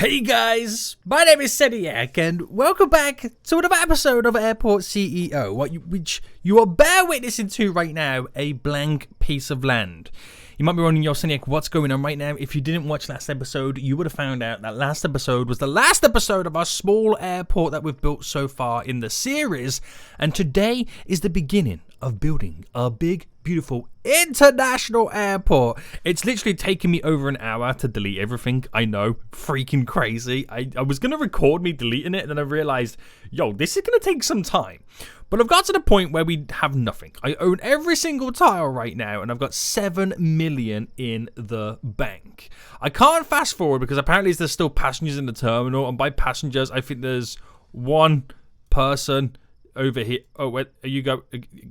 Hey guys, my name is Seniac and welcome back to another episode of Airport CEO, which you are bear witnessing to right now, a blank piece of land. You might be wondering, yo Seniac, what's going on right now? If you didn't watch last episode, you would have found out that last episode was the last episode of our small airport that we've built so far in the series, and today is the beginning of building a big, beautiful international airport. It's literally taken me over an hour to delete everything. I know, freaking crazy. I was going to record me deleting it, and then I realized, yo, this is going to take some time. But I've got to the point where we have nothing. I own every single tile right now, and I've got 7 million in the bank. I can't fast forward because apparently there's still passengers in the terminal, and by passengers, I think there's one person over here. Oh, wait, you go.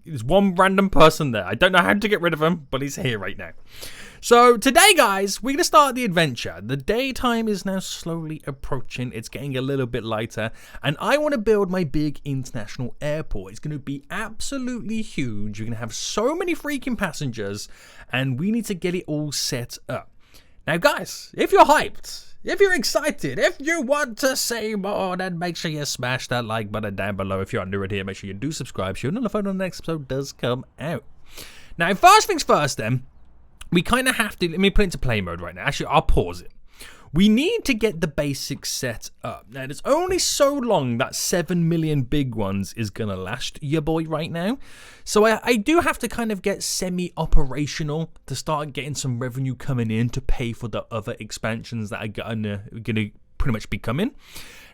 There's one random person there. I don't know how to get rid of him, but he's here right now. So today, guys, we're going to start the adventure. The daytime is now slowly approaching. It's getting a little bit lighter, and I want to build my big international airport. It's going to be absolutely huge. You're going to have so many freaking passengers, and we need to get it all set up. Now, guys, if you're hyped, if you're excited, if you want to see more, then make sure you smash that like button down below. If you're new right here, make sure you do subscribe so you're notified when the next episode does come out. Now, first things first then, we kind of have to, let me put it into play mode right now. Actually, I'll pause it. We need to get the basics set up. Now, there's only so long that 7 million big ones is going to last your boy right now. So I do have to kind of get semi-operational to start getting some revenue coming in to pay for the other expansions that are going to pretty much be coming.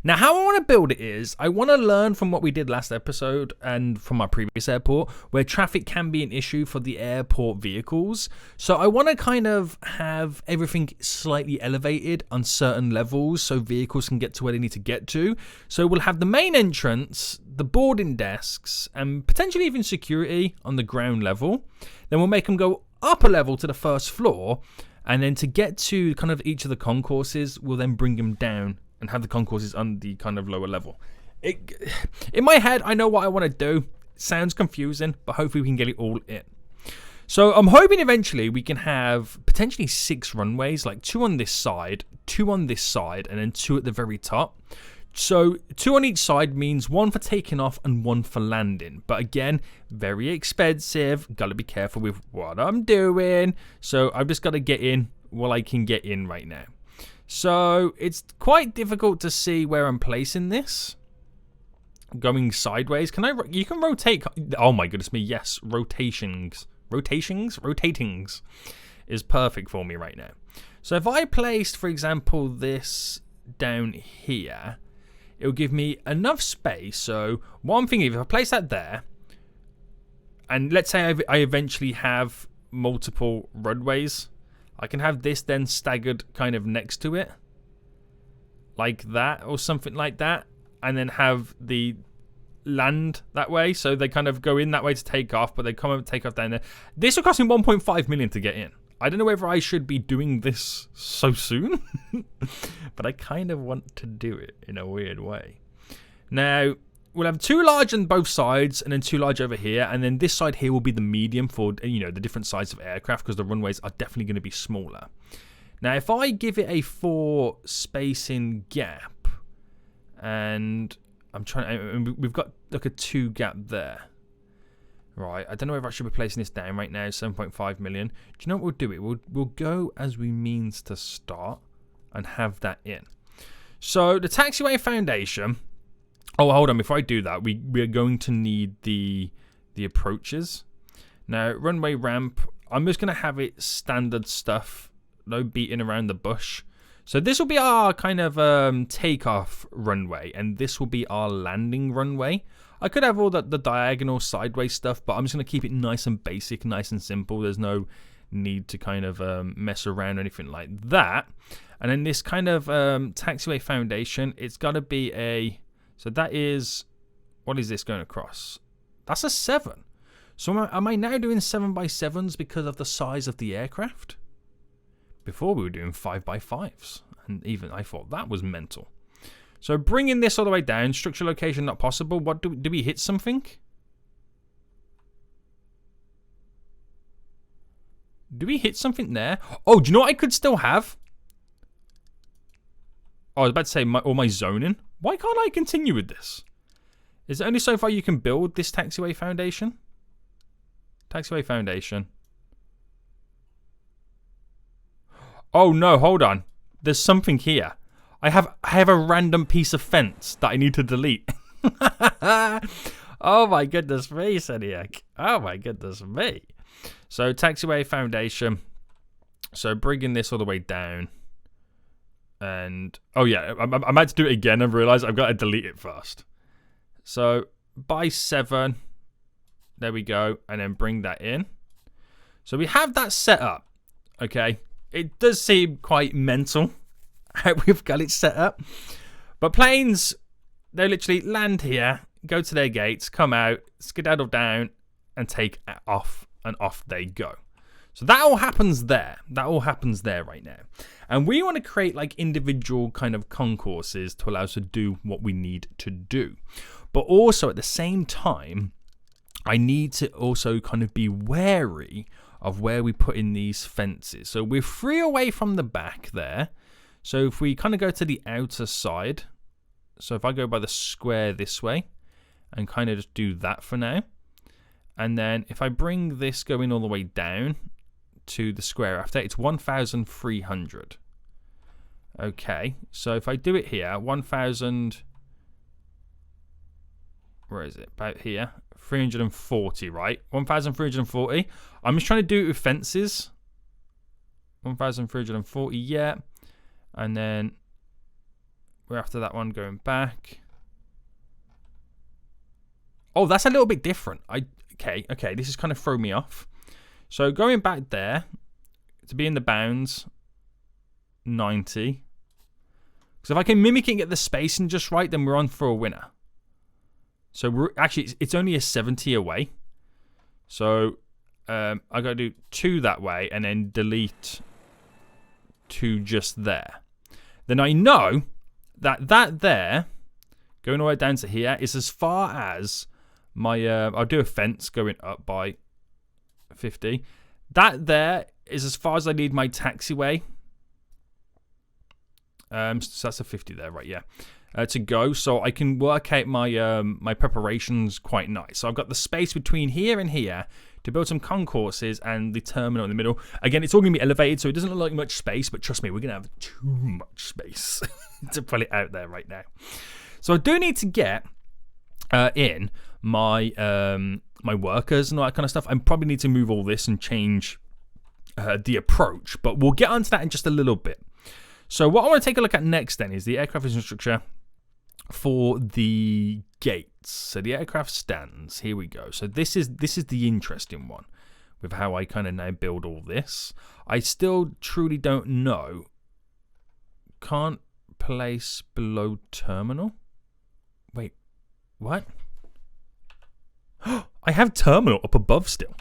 Now, how I want to build it is, I want to learn from what we did last episode and from our previous airport, where traffic can be an issue for the airport vehicles. So I want to kind of have everything slightly elevated on certain levels so vehicles can get to where they need to get to. So we'll have the main entrance, the boarding desks, and potentially even security on the ground level. Then we'll make them go up a level to the first floor. And then to get to kind of each of the concourses, we'll then bring them down and have the concourses on the kind of lower level. In my head, I know what I want to do. It sounds confusing, but hopefully we can get it all in. So I'm hoping eventually we can have potentially 6 runways, like 2 on this side, 2 on this side, and then 2 at the very top. So 2 on each side means 1 for taking off and 1 for landing. But again, very expensive. Got to be careful with what I'm doing. So I've just got to get in what I can get in right now. So it's quite difficult to see where I'm placing this. Going sideways. You can rotate. Oh my goodness me. Yes. Rotatings is perfect for me right now. So if I placed, for example, this down here, it'll give me enough space. So one thing, if I place that there, and let's say I eventually have multiple runways, I can have this then staggered kind of next to it, like that or something like that, and then have the land that way. So they kind of go in that way to take off, but they come and take off down there. This will cost me 1.5 million to get in. I don't know whether I should be doing this so soon, but I kind of want to do it in a weird way. Now, we'll have 2 large on both sides and then 2 large over here. And then this side here will be the medium for, the different sizes of aircraft because the runways are definitely going to be smaller. Now, if I give it a 4 spacing gap, and we've got like a 2 gap there. Right, I don't know if I should be placing this down right now, 7.5 million. Do you know what we'll do? We'll go as we means to start and have that in. So the taxiway foundation. Oh, hold on. Before I do that, we're going to need the approaches. Now, runway ramp. I'm just going to have it standard stuff. No beating around the bush. So this will be our kind of takeoff runway, and this will be our landing runway. I could have all the diagonal sideways stuff, but I'm just going to keep it nice and basic, nice and simple. There's no need to kind of mess around or anything like that. And then this kind of taxiway foundation, it's got to be a... So that is... What is this going across? That's a 7. So am I now doing 7x7s because of the size of the aircraft? Before we were doing 5x5s. And even I thought that was mental. So bringing this all the way down, structure location not possible. What do we hit something? Do we hit something there? Oh, do you know what I could still have? Oh, I was about to say all my zoning. Why can't I continue with this? Is it only so far you can build this taxiway foundation? Taxiway foundation. Oh no, hold on. There's something here. I have a random piece of fence that I need to delete. Oh my goodness me, Seniac. Oh my goodness me. So taxiway foundation. So bringing this all the way down. And oh yeah, I'm about to do it again and realize I've got to delete it first. So by 7, there we go, and then bring that in. So we have that set up. Okay, it does seem quite mental how we've got it set up, but planes, they literally land here, go to their gates, come out, skedaddle down, and take off, and off they go. So that all happens there. That all happens there right now. And we want to create like individual kind of concourses to allow us to do what we need to do. But also at the same time, I need to also kind of be wary of where we put in these fences. So we're 3 away from the back there. So if we kind of go to the outer side, so if I go by the square this way and kind of just do that for now. And then if I bring this going all the way down to the square after, it's 1,300. Okay, so if I do it here, 1,000, where is it? About here, 340, right? 1,340. I'm just trying to do it with fences. 1,340, yeah. And then we're after that one going back. Oh, that's a little bit different. Okay, this is kind of throwing me off. So going back there, to be in the bounds, 90. Because if I can mimic it and get the spacing just right, then we're on for a winner. So we're actually, it's only a 70 away. So I got to do 2 that way and then delete 2 just there. Then I know that there, going all the way down to here, is as far as my, I'll do a fence going up by 50. That there is as far as I need my taxiway. So that's a 50 there, right? Yeah. To go, so I can work out my my preparations quite nice. So I've got the space between here and here to build some concourses and the terminal in the middle. Again, it's all going to be elevated, so it doesn't look like much space, but trust me, we're going to have too much space to put it out there right now. So I do need to get in my my workers and all that kind of stuff. I probably need to move all this and change the approach, but we'll get onto that in just a little bit. So what I want to take a look at next then is the aircraft infrastructure for the gates. So the aircraft stands. Here we go. So this is the interesting one with how I kind of now build all this. I still truly don't know. Can't place below terminal. Wait, what? I have terminal up above still.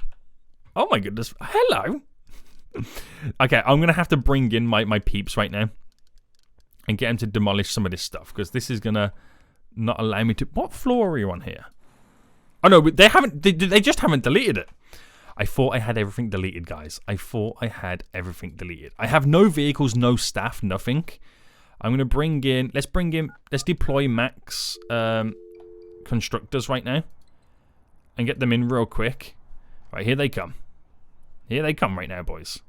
Oh my goodness. Hello. Okay, I'm going to have to bring in my peeps right now and get them to demolish some of this stuff because this is going to not allow me to... What floor are you on here? Oh no, they haven't... They just haven't deleted it. I thought I had everything deleted, guys. I thought I had everything deleted. I have no vehicles, no staff, nothing. I'm going to bring in... Let's deploy max constructors right now and get them in real quick. Right, here they come. Here they come right now, boys.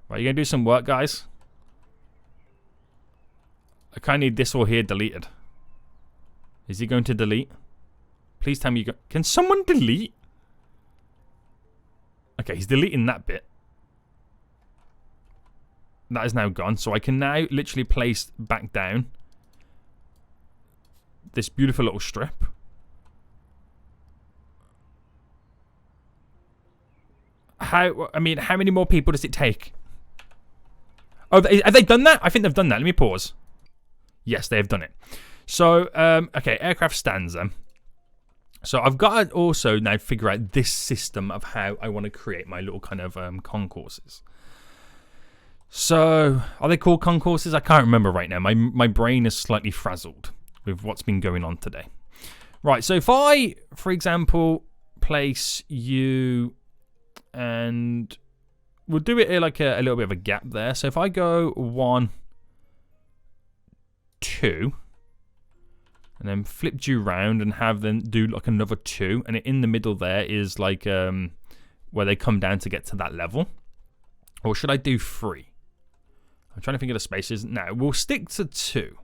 Right, you going to do some work, guys? I kind of need this all here deleted. Is he going to delete? Please tell me you go... Can someone delete? Okay, he's deleting that bit. That is now gone. So I can now literally place back down this beautiful little strip. How many more people does it take? Oh, have they done that? I think they've done that. Let me pause. Yes, they have done it. So, okay, aircraft stands then. So I've got to also now figure out this system of how I want to create my little kind of concourses. So, are they called concourses? I can't remember right now. My brain is slightly frazzled with what's been going on today. Right, so if I, for example, place you... And we'll do it like a little bit of a gap there. So if I go 1, 2 and then flipped you round and have them do like another 2, and in the middle there is like where they come down to get to that level? Or should I do 3? I'm trying to think of the spaces. No, we'll stick to 2.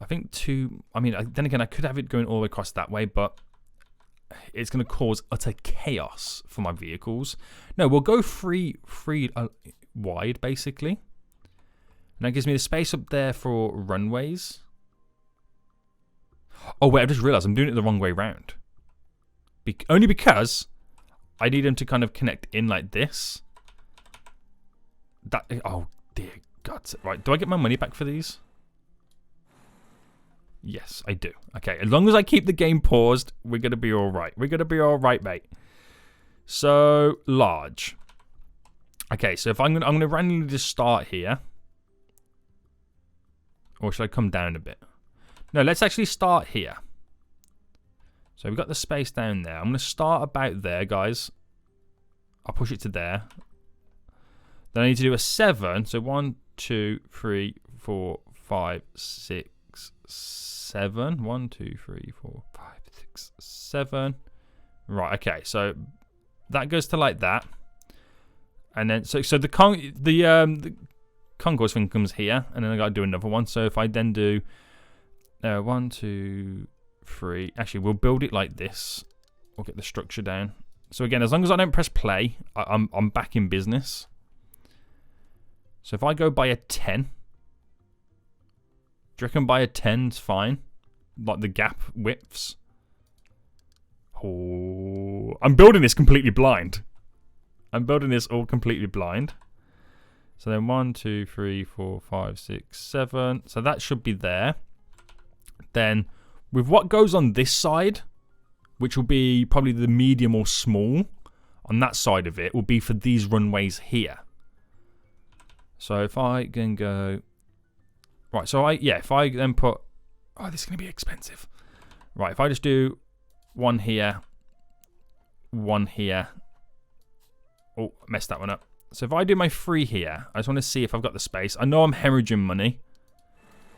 I think 2, I mean, then again, I could have it going all the way across that way, but it's going to cause utter chaos for my vehicles. No, we'll go 3 wide, basically. And that gives me the space up there for runways. Oh, wait, I just realized I'm doing it the wrong way round. Only because I need them to kind of connect in like this. Oh, dear God. Right, do I get my money back for these? Yes, I do. Okay, as long as I keep the game paused, we're going to be all right. We're going to be all right, mate. So, large. Okay, so if I'm going to randomly just start here. Or should I come down a bit? No, let's actually start here. So we've got the space down there. I'm going to start about there, guys. I'll push it to there. Then I need to do a 7. So 1, 2, 3, 4, 5, 6, 7. 1, 2, 3, 4, 5, 6, 7. Right, okay. So that goes to like that. And then, so the concourse thing comes here. And then I got to do another one. So if I then do 1, 2, 3. Actually, we'll build it like this. We'll get the structure down. So again, as long as I don't press play, I'm back in business. So if I go by a 10, do you reckon by a 10's fine? Like the gap widths. Oh, I'm building this completely blind. I'm building this all completely blind. So then 1, 2, 3, 4, 5, 6, 7. So that should be there. Then with what goes on this side, which will be probably the medium or small on that side of it, will be for these runways here. So if I can go... Right, so if I then put... Oh, this is going to be expensive. Right, if I just do 1 here, 1 here. Oh, messed that one up. So if I do my 3 here, I just want to see if I've got the space. I know I'm hemorrhaging money.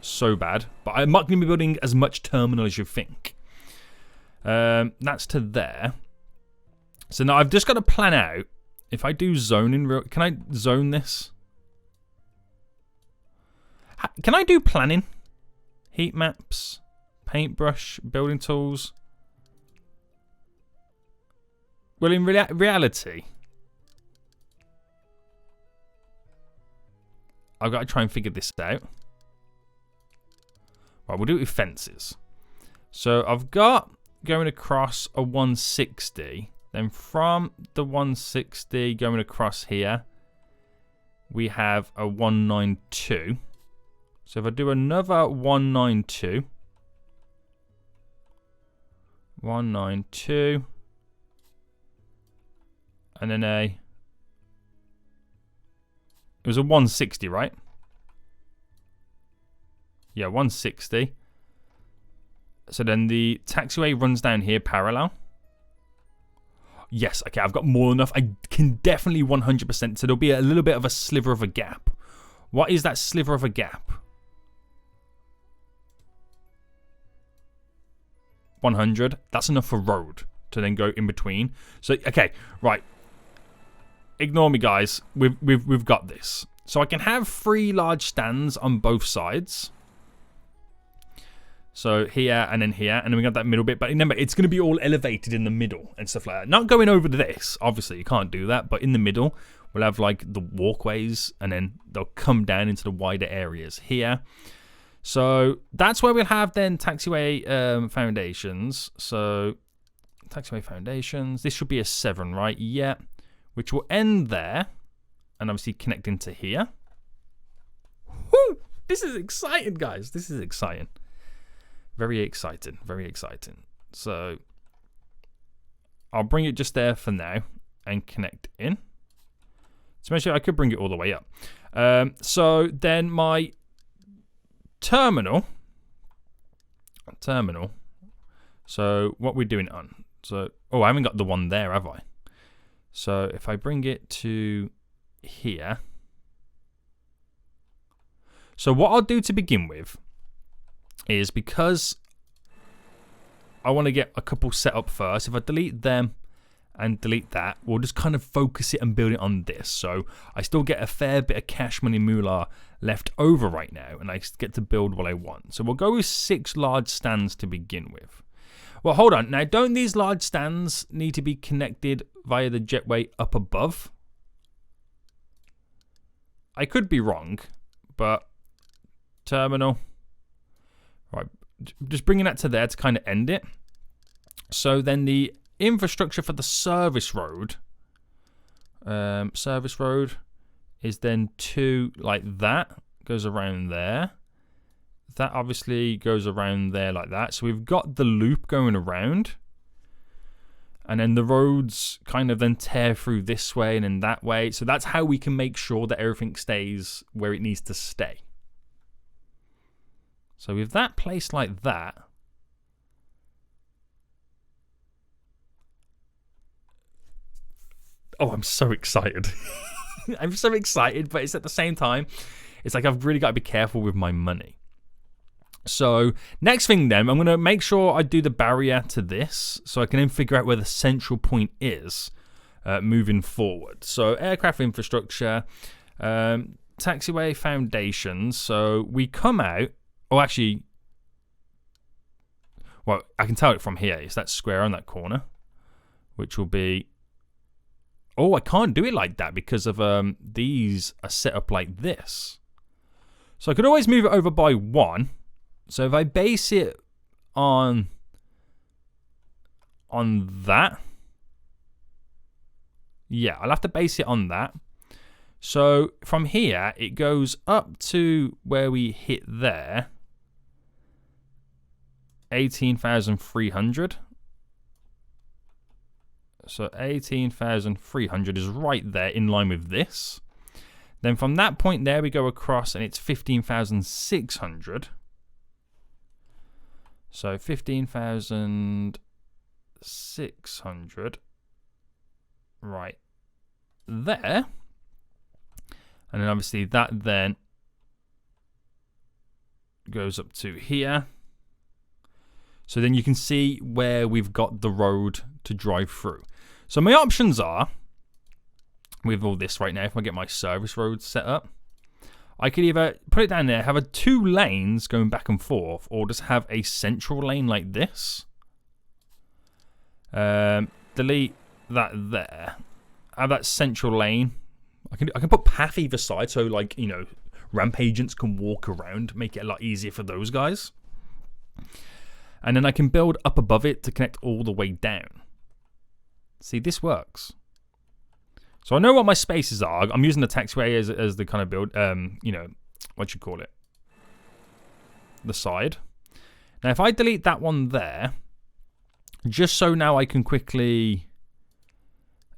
So bad. But I'm not going to be building as much terminal as you think. That's to there. So now I've just got to plan out. If I do zoning... Can I zone this? Can I do planning? Heat maps, paintbrush, building tools. Well, in reality, I've got to try and figure this out. Right, we'll do it with fences. So I've got going across a 160. Then from the 160 going across here, we have a 192. So if I do another 192, 192, and then it was a 160, right? Yeah, 160. So then the taxiway runs down here parallel. Yes, okay, I've got more than enough. I can definitely 100%. So there'll be a little bit of a sliver of a gap. What is that sliver of a gap? 100. That's enough for road to then go in between. So, okay, right. Ignore me, guys. We've got this. So I can have 3 large stands on both sides. So here and then here, and then we got that middle bit. But remember, it's going to be all elevated in the middle and stuff like that. Not going over to this. Obviously, you can't do that. But in the middle, we'll have like the walkways, and then they'll come down into the wider areas here. So that's where we'll have then taxiway foundations. So taxiway foundations. This should be a 7, right? Yeah. Which will end there. And obviously connect into here. Woo! This is exciting, guys. This is exciting. Very exciting. Very exciting. So I'll bring it just there for now. And connect in. So actually I could bring it all the way up. So then my... Terminal. So what we're doing on. So I haven't got the one there, have I? So if I bring it to here. So what I'll do to begin with is, because I want to get a couple set up first, if I delete them and delete that, we'll just kind of focus it and build it on this. So I still get a fair bit of cash money moolah left over right now, and I get to build what I want. So we'll go with 6 large stands to begin with. Well, hold on. Now, don't these large stands need to be connected via the jetway up above? I could be wrong, but terminal. Right, just bringing that to there to kind of end it. So then the infrastructure for the service road is then 2 like that, goes around there. That obviously goes around there like that. So we've got the loop going around, and then the roads kind of then tear through this way and then that way. So that's how we can make sure that everything stays where it needs to stay. So with that placed like that, oh, I'm so excited. I'm so excited, but it's at the same time, it's like I've really got to be careful with my money. So next thing then, I'm going to make sure I do the barrier to this so I can then figure out where the central point is moving forward. So aircraft infrastructure, taxiway foundations. So we come out, oh actually, well, I can tell it from here. It's that square on that corner, which will be, oh, I can't do it like that because of these are set up like this. So I could always move it over by 1. So if I base it on that, yeah, I'll have to base it on that. So from here, it goes up to where we hit there, 18,300. So 18,300 is right there in line with this. Then from that point there, we go across and it's 15,600. So 15,600 right there. And then obviously that then goes up to here. So then you can see where we've got the road to drive through. So my options are, with all this right now, if I get my service road set up, I could either put it down there, have 2 lanes going back and forth, or just have a central lane like this. Delete that there. Have that central lane. I can put path either side, so like, you know, ramp agents can walk around, make it a lot easier for those guys. And then I can build up above it to connect all the way down. See, this works. So I know what my spaces are. I'm using the taxiway as the kind of build, you know, what you call it, the side. Now, if I delete that one there, just so now I can quickly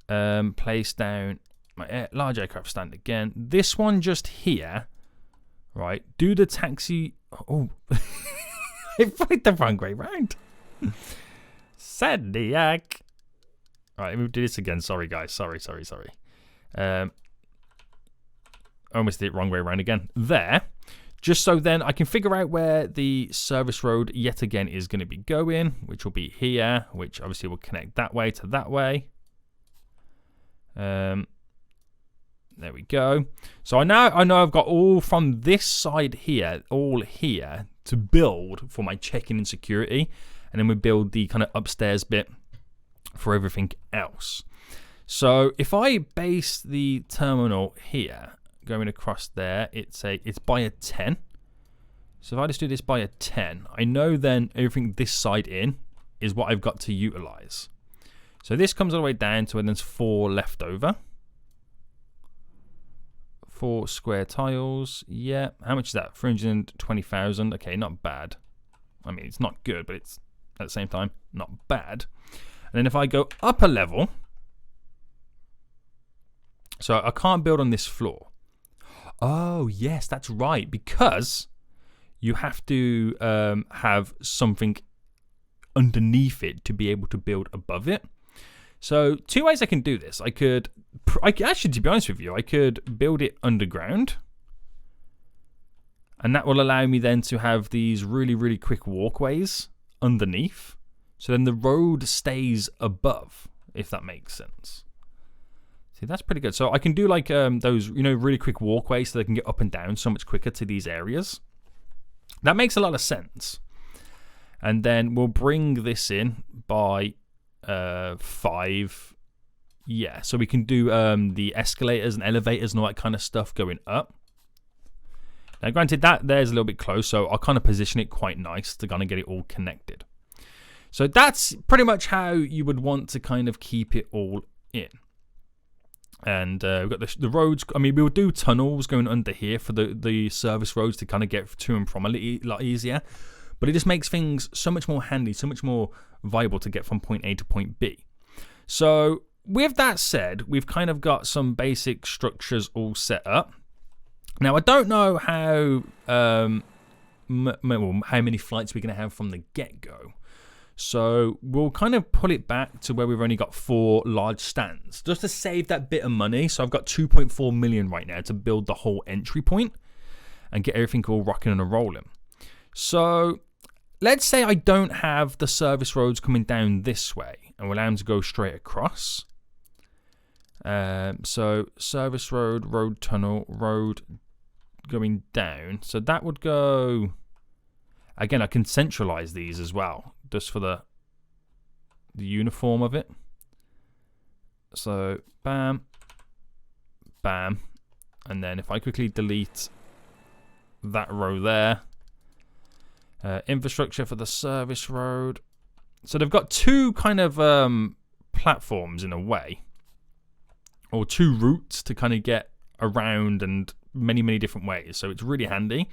place down my large aircraft stand again. This one just here, right? Do the taxi. Oh, I played the wrong way round. Sandiac. All right, let me do this again. Sorry, guys. Sorry. I almost did it wrong way around again. There. Just so then I can figure out where the service road yet again is going to be going, which will be here, which obviously will connect that way to that way. There we go. So I know I've got all from this side here, all here to build for my check-in and security. And then we build the kind of upstairs bit for everything else. So if I base the terminal here, going across there, it's by a 10. So if I just do this by a 10, I know then everything this side in is what I've got to utilize. So this comes all the way down to when there's 4 left over. 4 square tiles. Yeah. How much is that? 320,000. Okay, not bad. I mean, it's not good, but it's at the same time not bad. And then if I go up a level, so I can't build on this floor. Oh, yes, that's right. Because you have to have something underneath it to be able to build above it. So 2 ways I can do this. I could actually, to be honest with you, I could build it underground. And that will allow me then to have these really, really quick walkways underneath. So then the road stays above, if that makes sense. See, that's pretty good. So I can do like those, really quick walkways so they can get up and down so much quicker to these areas. That makes a lot of sense. And then we'll bring this in by 5. Yeah, so we can do the escalators and elevators and all that kind of stuff going up. Now, granted, that there's a little bit close, so I'll kind of position it quite nice to kind of get it all connected. So that's pretty much how you would want to kind of keep it all in. And we've got the roads. I mean, we'll do tunnels going under here for the service roads to kind of get to and from a lot easier. But it just makes things so much more handy, so much more viable to get from point A to point B. So with that said, we've kind of got some basic structures all set up. Now, I don't know how many flights we're going to have from the get-go. So we'll kind of pull it back to where we've only got 4 large stands, just to save that bit of money. So I've got 2.4 million right now to build the whole entry point and get everything all rocking and rolling. So let's say I don't have the service roads coming down this way and we'll allow them to go straight across. So service road, road tunnel, road going down. So that would go... Again, I can centralize these as well, just for the uniform of it. So, bam, bam. And then if I quickly delete that row there. Infrastructure for the service road. So they've got 2 kind of platforms in a way. Or 2 routes to kind of get around and many, many different ways. So it's really handy.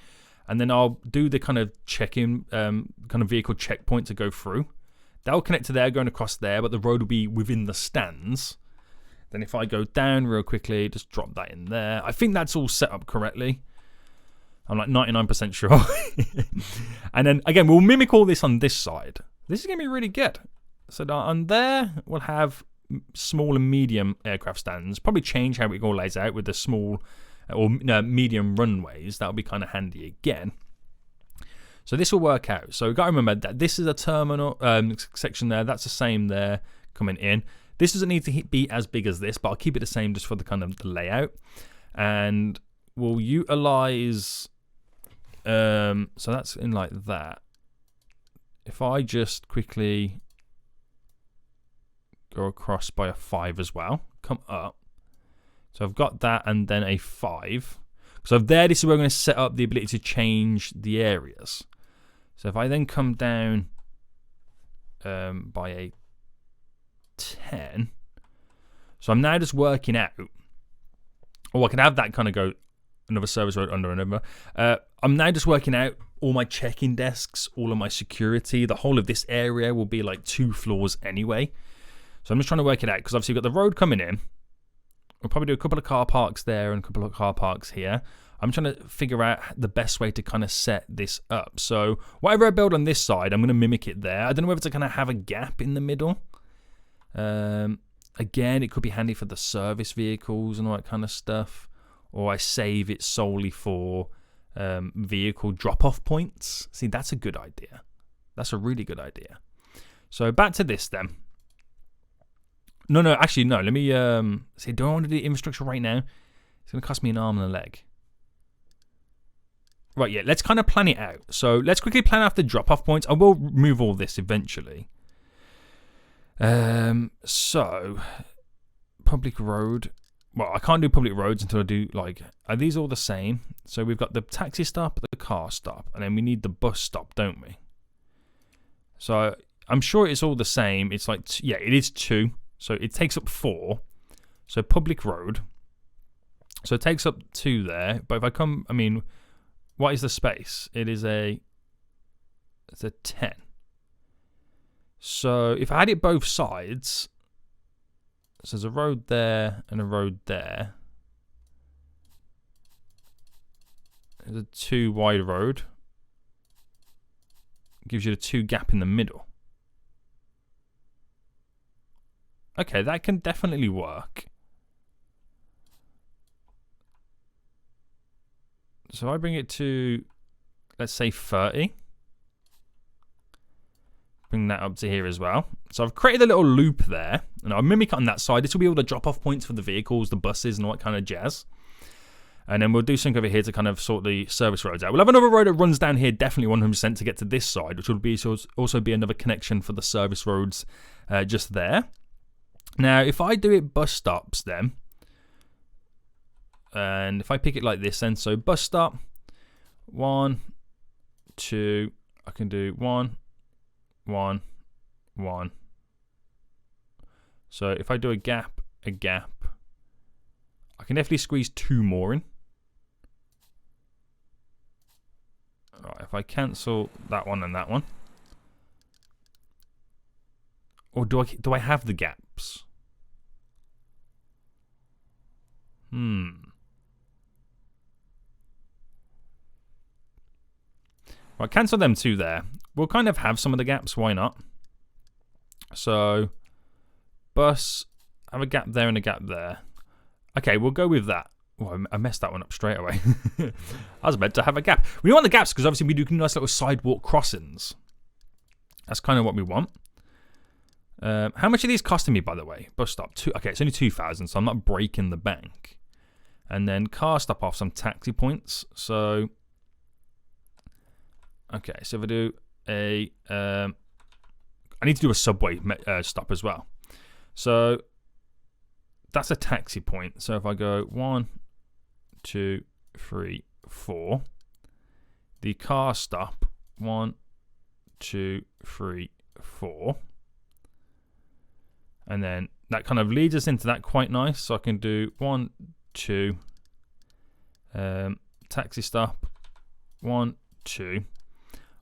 And then I'll do the kind of check-in, kind of vehicle checkpoint to go through. That'll connect to there, going across there, but the road will be within the stands. Then if I go down real quickly, just drop that in there. I think that's all set up correctly. I'm like 99% sure. And then, again, we'll mimic all this on this side. This is going to be really good. So on there, we'll have small and medium aircraft stands. Probably change how it all lays out with the small... or medium runways. That'll be kind of handy again. So this will work out. So you've got to remember that this is a terminal section there. That's the same there coming in. This doesn't need to be as big as this, but I'll keep it the same just for the kind of the layout. And we'll utilize... so that's in like that. If I just quickly go across by a 5 as well, come up. So I've got that and then a 5. So there, this is where we're going to set up the ability to change the areas. So if I then come down by a 10. So I'm now just working out. Or I can have that kind of go another service road under and over. I'm now just working out all my check-in desks, all of my security. The whole of this area will be like 2 floors anyway. So I'm just trying to work it out because obviously we've got the road coming in. We'll probably do a couple of car parks there and a couple of car parks here. I'm trying to figure out the best way to kind of set this up. So whatever I build on this side, I'm going to mimic it there. I don't know whether to kind of have a gap in the middle. Again, it could be handy for the service vehicles and all that kind of stuff. Or I save it solely for vehicle drop-off points. See, that's a good idea. That's a really good idea. So back to this then. No, actually, no. Let me see. Do I want to do the infrastructure right now? It's going to cost me an arm and a leg. Right, yeah. Let's kind of plan it out. So let's quickly plan out the drop-off points. I will move all this eventually. So public road. Well, I can't do public roads until I do like. Are these all the same? So we've got the taxi stop, the car stop, and then we need the bus stop, don't we? So I'm sure it's all the same. It's like yeah, it is 2. So it takes up 4. So public road. So it takes up 2 there. But if I come, I mean, what is the space? It's a 10. So if I had it both sides, so there's a road there and a road there. There's a 2 wide road. Gives you the 2 gap in the middle. Okay, that can definitely work. So I bring it to let's say 30. Bring that up to here as well. So I've created a little loop there, and I'll mimic it on that side. This will be all the drop-off points for the vehicles, the buses, and all that kind of jazz. And then we'll do something over here to kind of sort the service roads out. We'll have another road that runs down here, definitely 100% to get to this side, which will be also be another connection for the service roads just there. Now, if I do it bus stops then, and if I pick it like this then, so bus stop, 1, 2, I can do 1, 1, 1. So if I do a gap, I can definitely squeeze 2 more in. Right, if I cancel that one and that one. Or do I have the gaps? Right, cancel them 2 there. We'll kind of have some of the gaps, why not? So, bus, have a gap there and a gap there. Okay, we'll go with that. Oh, I messed that one up straight away. I was meant to have a gap. We want the gaps because obviously we do nice little sidewalk crossings. That's kind of what we want. How much are these costing me, by the way? Bus stop. Okay, it's only 2,000, so I'm not breaking the bank. And then car stop off some taxi points. So, okay, so if I do a... I need to do a subway stop as well. So, that's a taxi point. So if I go 1, 2, 3, 4. The car stop, 1, 2, 3, 4. And then that kind of leads us into that quite nice. So I can do 1, 2, taxi stop, 1, 2.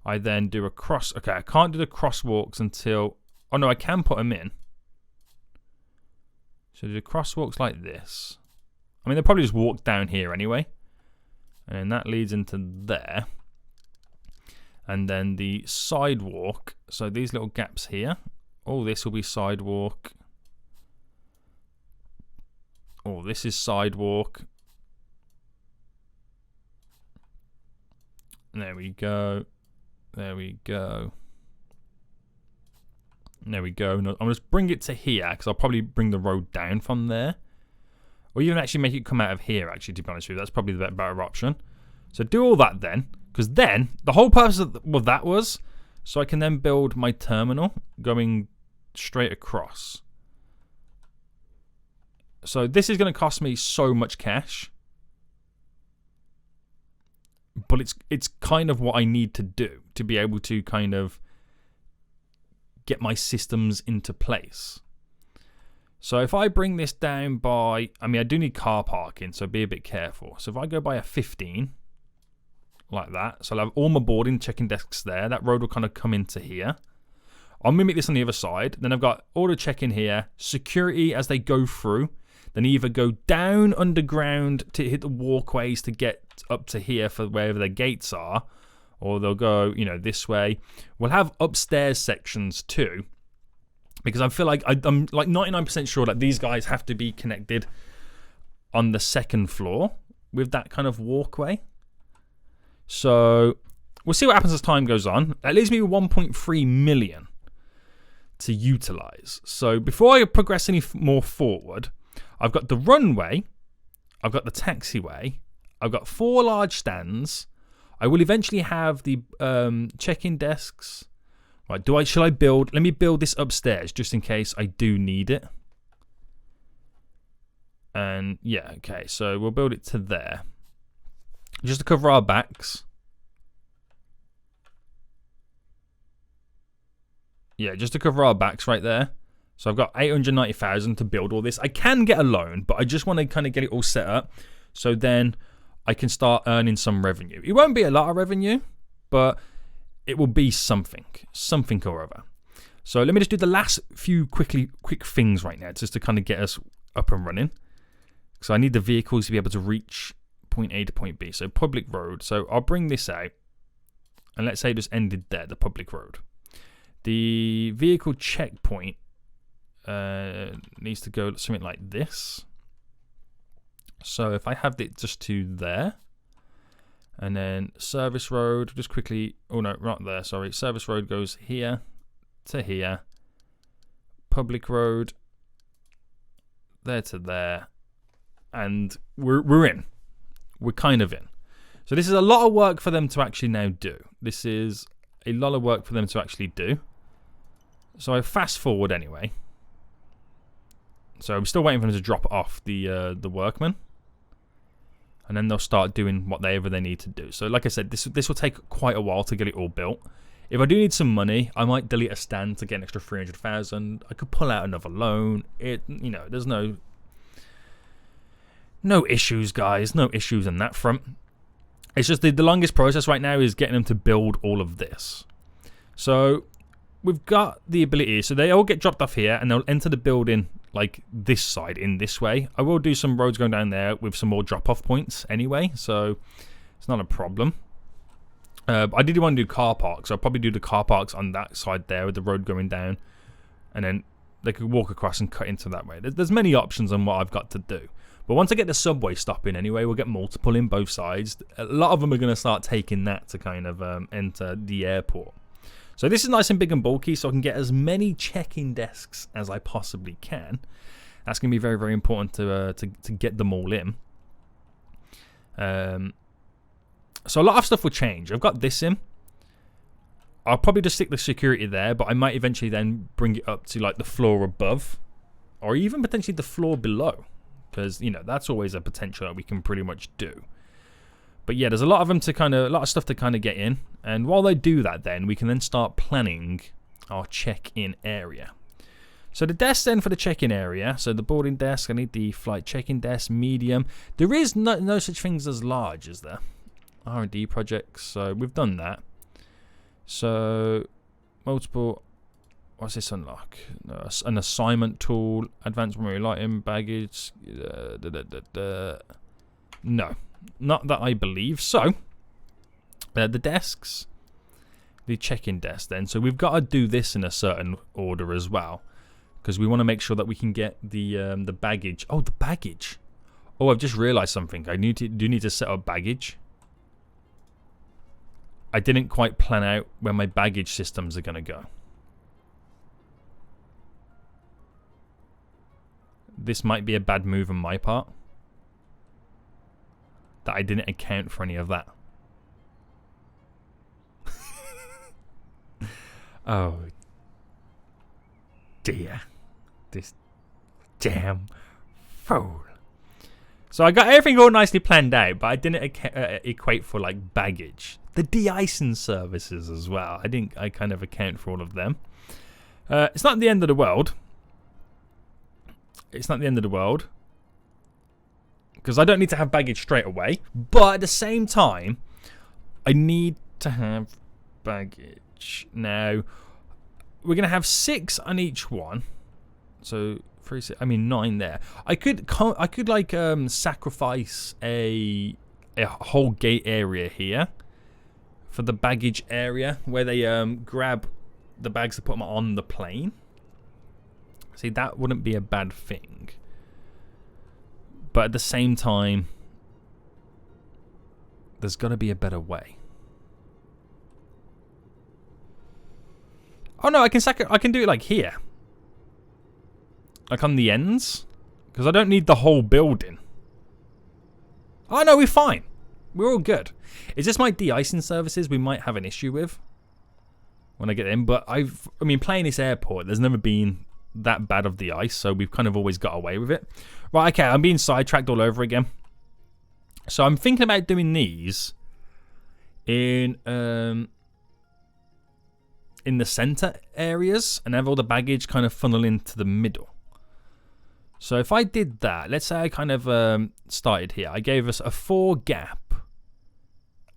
I then do a cross. Okay, I can't do the crosswalks until... Oh no, I can put them in. So do the crosswalks like this. I mean, they'll probably just walk down here anyway. And that leads into there. And then the sidewalk. So these little gaps here. Oh, this will be sidewalk. Oh, this is sidewalk. There we go. There we go. There we go. No, I'll just bring it to here because I'll probably bring the road down from there. Or even actually make it come out of here, actually, to be honest with you. That's probably the better option. So do all that then. Because then, the whole purpose of that was so I can then build my terminal going straight across. So this is going to cost me so much cash. But it's kind of what I need to do to be able to kind of get my systems into place. So if I bring this down by, I mean, I do need car parking, so be a bit careful. So if I go by a 15, like that, so I'll have all my boarding checking desks there. That road will kind of come into here. I'll mimic this on the other side. Then I've got auto check-in here, security as they go through. Then either go down underground to hit the walkways to get up to here for wherever the gates are, or they'll go, you know, this way. We'll have upstairs sections too, because I feel like I'm like 99% sure that these guys have to be connected on the second floor with that kind of walkway. So we'll see what happens as time goes on. That leaves me with 1.3 million to utilize. So before I progress any more forward, I've got the runway, I've got the taxiway, I've got 4 large stands. I will eventually have the check-in desks. Right, shall I build? Let me build this upstairs just in case I do need it. And yeah, okay, so we'll build it to there. Just to cover our backs. Yeah, just to cover our backs right there. So I've got 890,000 to build all this. I can get a loan, but I just want to kind of get it all set up. So then I can start earning some revenue. It won't be a lot of revenue, but it will be something or other. So let me just do the last few quick things right now, just to kind of get us up and running. So I need the vehicles to be able to reach point A to point B. So public road. So I'll bring this out, and let's say it just ended there, the public road. The vehicle checkpoint needs to go something like this. So if I have it just to there, And then service road, just quickly, oh no, right there, sorry. Service road goes here to here. Public road, there to there. And we're in. We're kind of in. So this is a lot of work for them to actually now do. This is a lot of work for them to actually do. So I fast forward anyway. So I'm still waiting for them to drop off the workmen. And then they'll start doing whatever they need to do. So like I said, this will take quite a while to get it all built. If I do need some money, I might delete a stand to get an extra 300,000. I could pull out another loan. There's no issues, guys. No issues on that front. It's just the longest process right now is getting them to build all of this. So we've got the ability. So they all get dropped off here and they'll enter the building like this side in this way. I will do some roads going down there with some more drop-off points anyway, so it's not a problem. I did want to do car parks, so I'll probably do the car parks on that side there with the road going down, and then they could walk across and cut into that way. There's many options on what I've got to do. But once I get the subway stopping anyway, we'll get multiple in both sides. A lot of them are going to start taking that to kind of enter the airport. So this is nice and big and bulky, so I can get as many check-in desks as I possibly can. That's going to be very, very important to get them all in. So a lot of stuff will change. I've got this in. I'll probably just stick the security there, but I might eventually then bring it up to like the floor above, or even potentially the floor below, because that's always a potential that we can pretty much do. But yeah, there's a lot of stuff to kind of get in. And while they do that, then we can then start planning our check-in area. So the desk then for the check-in area. So the boarding desk, I need the flight check-in desk, medium. There is no such things as large, is there? R&D projects. So we've done that. So multiple. What's this unlock? No, an assignment tool, advanced memory lighting, baggage. No. Not that I believe. So, the desks, the check-in desk then. So we've got to do this in a certain order as well, because we want to make sure that we can get the baggage. Oh, the baggage. Oh, I've just realised something. I do need to set up baggage. I didn't quite plan out where my baggage systems are going to go. This might be a bad move on my part. That I didn't account for any of that. Oh dear. This damn fool. So I got everything all nicely planned out, but I didn't equate for like baggage. The de-icing services as well. I kind of account for all of them. It's not the end of the world. It's not the end of the world. Because I don't need to have baggage straight away. But at the same time, I need to have baggage. Now, we're going to have 6 on each one. So, 3, 6, 9 there. I could like sacrifice a whole gate area here for the baggage area where they grab the bags to put them on the plane. See, that wouldn't be a bad thing. But at the same time, there's got to be a better way. Oh no, I can do it like here. Like on the ends. Because I don't need the whole building. Oh no, we're fine. We're all good. It's just my de-icing services we might have an issue with when I get in. But playing this airport, there's never been that bad of the ice, so we've kind of always got away with it. Right, okay, I'm being sidetracked all over again. So I'm thinking about doing these in the center areas and have all the baggage kind of funnel into the middle. So if I did that, let's say I kind of started here. I gave us a 4 gap,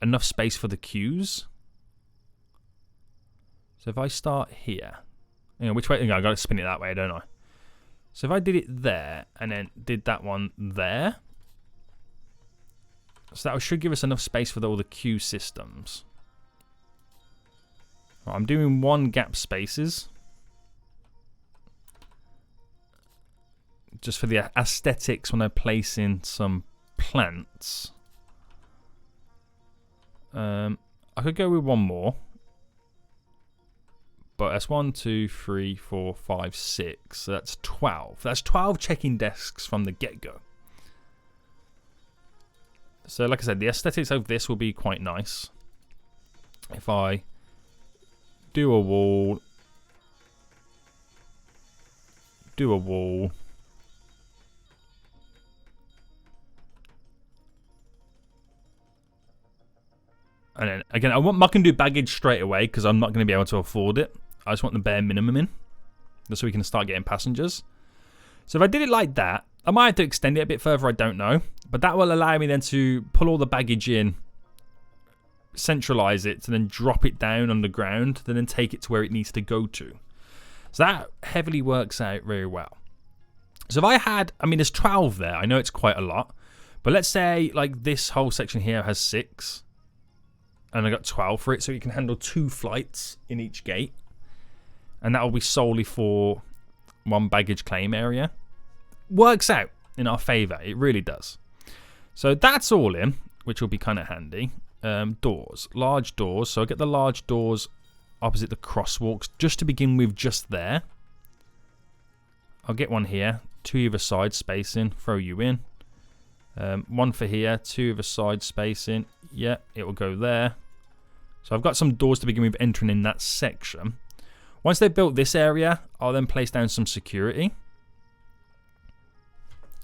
enough space for the queues. So if I start here, which way? I got to spin it that way, don't I? So if I did it there and then did that one there, so that should give us enough space for all the queue systems. Right, I'm doing 1 gap spaces. Just for the aesthetics when I place in some plants. I could go with one more. But that's 1, 2, 3, 4, 5, 6. So that's 12. That's 12 check-in desks from the get-go. So like I said, the aesthetics of this will be quite nice. If I do a wall, and then again, I'm not going to do baggage straight away because I'm not going to be able to afford it. I just want the bare minimum in, just so we can start getting passengers. So if I did it like that, I might have to extend it a bit further, I don't know. But that will allow me then to pull all the baggage in, centralize it, to then drop it down underground, to then take it to where it needs to go to. So that heavily works out very well. So if I had, I mean, there's 12 there. I know it's quite a lot. But let's say like this whole section here has 6. And I got 12 for it, so you can handle 2 flights in each gate. And that will be solely for one baggage claim area. Works out in our favour. It really does. So that's all in, which will be kind of handy. Doors. Large doors. So I get the large doors opposite the crosswalks just to begin with, just there. I'll get one here. 2 either side spacing. Throw you in. 1 for here. 2 either side spacing. Yeah, it will go there. So I've got some doors to begin with entering in that section. Once they've built this area, I'll then place down some security.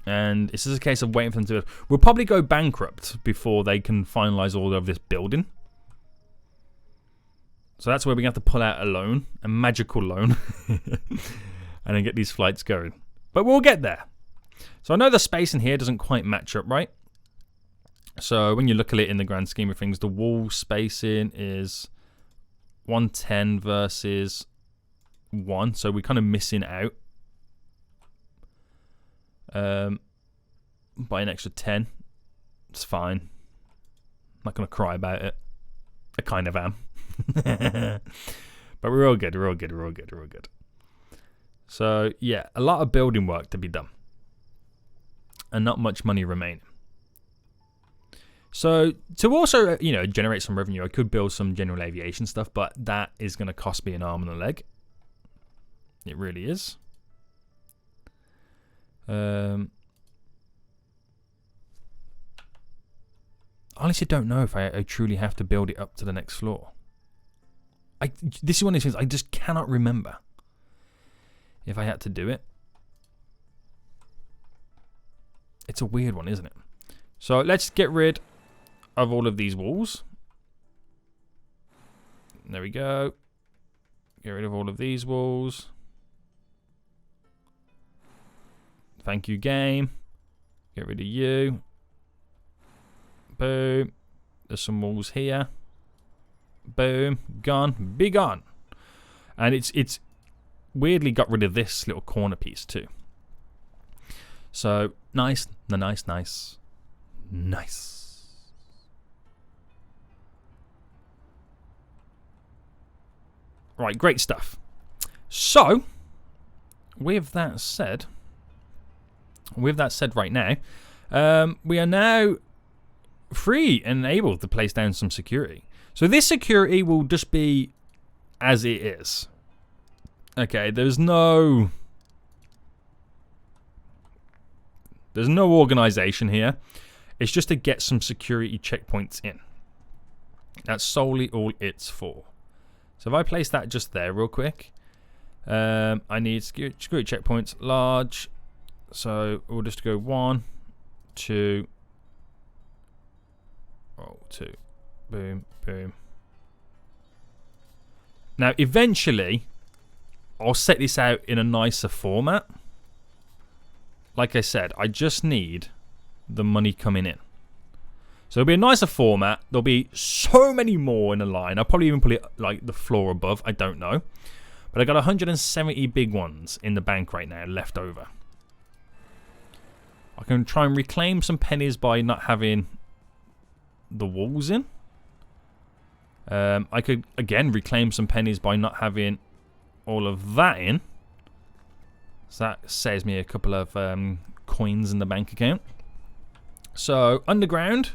And this is a case of waiting for them to... We'll probably go bankrupt before they can finalize all of this building. So that's where we have to pull out a loan, a magical loan, and then get these flights going. But we'll get there. So I know the space in here doesn't quite match up, right? So when you look at it in the grand scheme of things, the wall spacing is 110 versus 1. So we're kind of missing out by an extra 10. It's fine. I'm not going to cry about it. I kind of am. But we're all good. We're all good. We're all good. We're all good. So yeah, a lot of building work to be done. And not much money remaining. So to also, you know, generate some revenue, I could build some general aviation stuff, but that is going to cost me an arm and a leg. It really is. Honestly, don't know if I truly have to build it up to the next floor. This is one of these things I just cannot remember if I had to do it. It's a weird one, isn't it? So let's get rid of all of these walls. There we go. Get rid of all of these walls. Thank you, game. Get rid of you. Boom. There's some walls here. Boom. Gone. Be gone. And it's weirdly got rid of this little corner piece too. So nice. Nice. Right, great stuff. So, with that said right now, we are now free and able to place down some security. So this security will just be as it is. Okay, there's no organization here. It's just to get some security checkpoints in. That's solely all it's for. So if I place that just there real quick, I need security checkpoints large. So we'll just go 1, 2, 2, boom, boom. Now eventually, I'll set this out in a nicer format. Like I said, I just need the money coming in. So it'll be a nicer format. There'll be so many more in a line. I'll probably even put it like the floor above. I don't know. But I got 170 big ones in the bank right now left over. I can try and reclaim some pennies by not having the walls in. I could, again, reclaim some pennies by not having all of that in. So that saves me a couple of coins in the bank account. So, underground,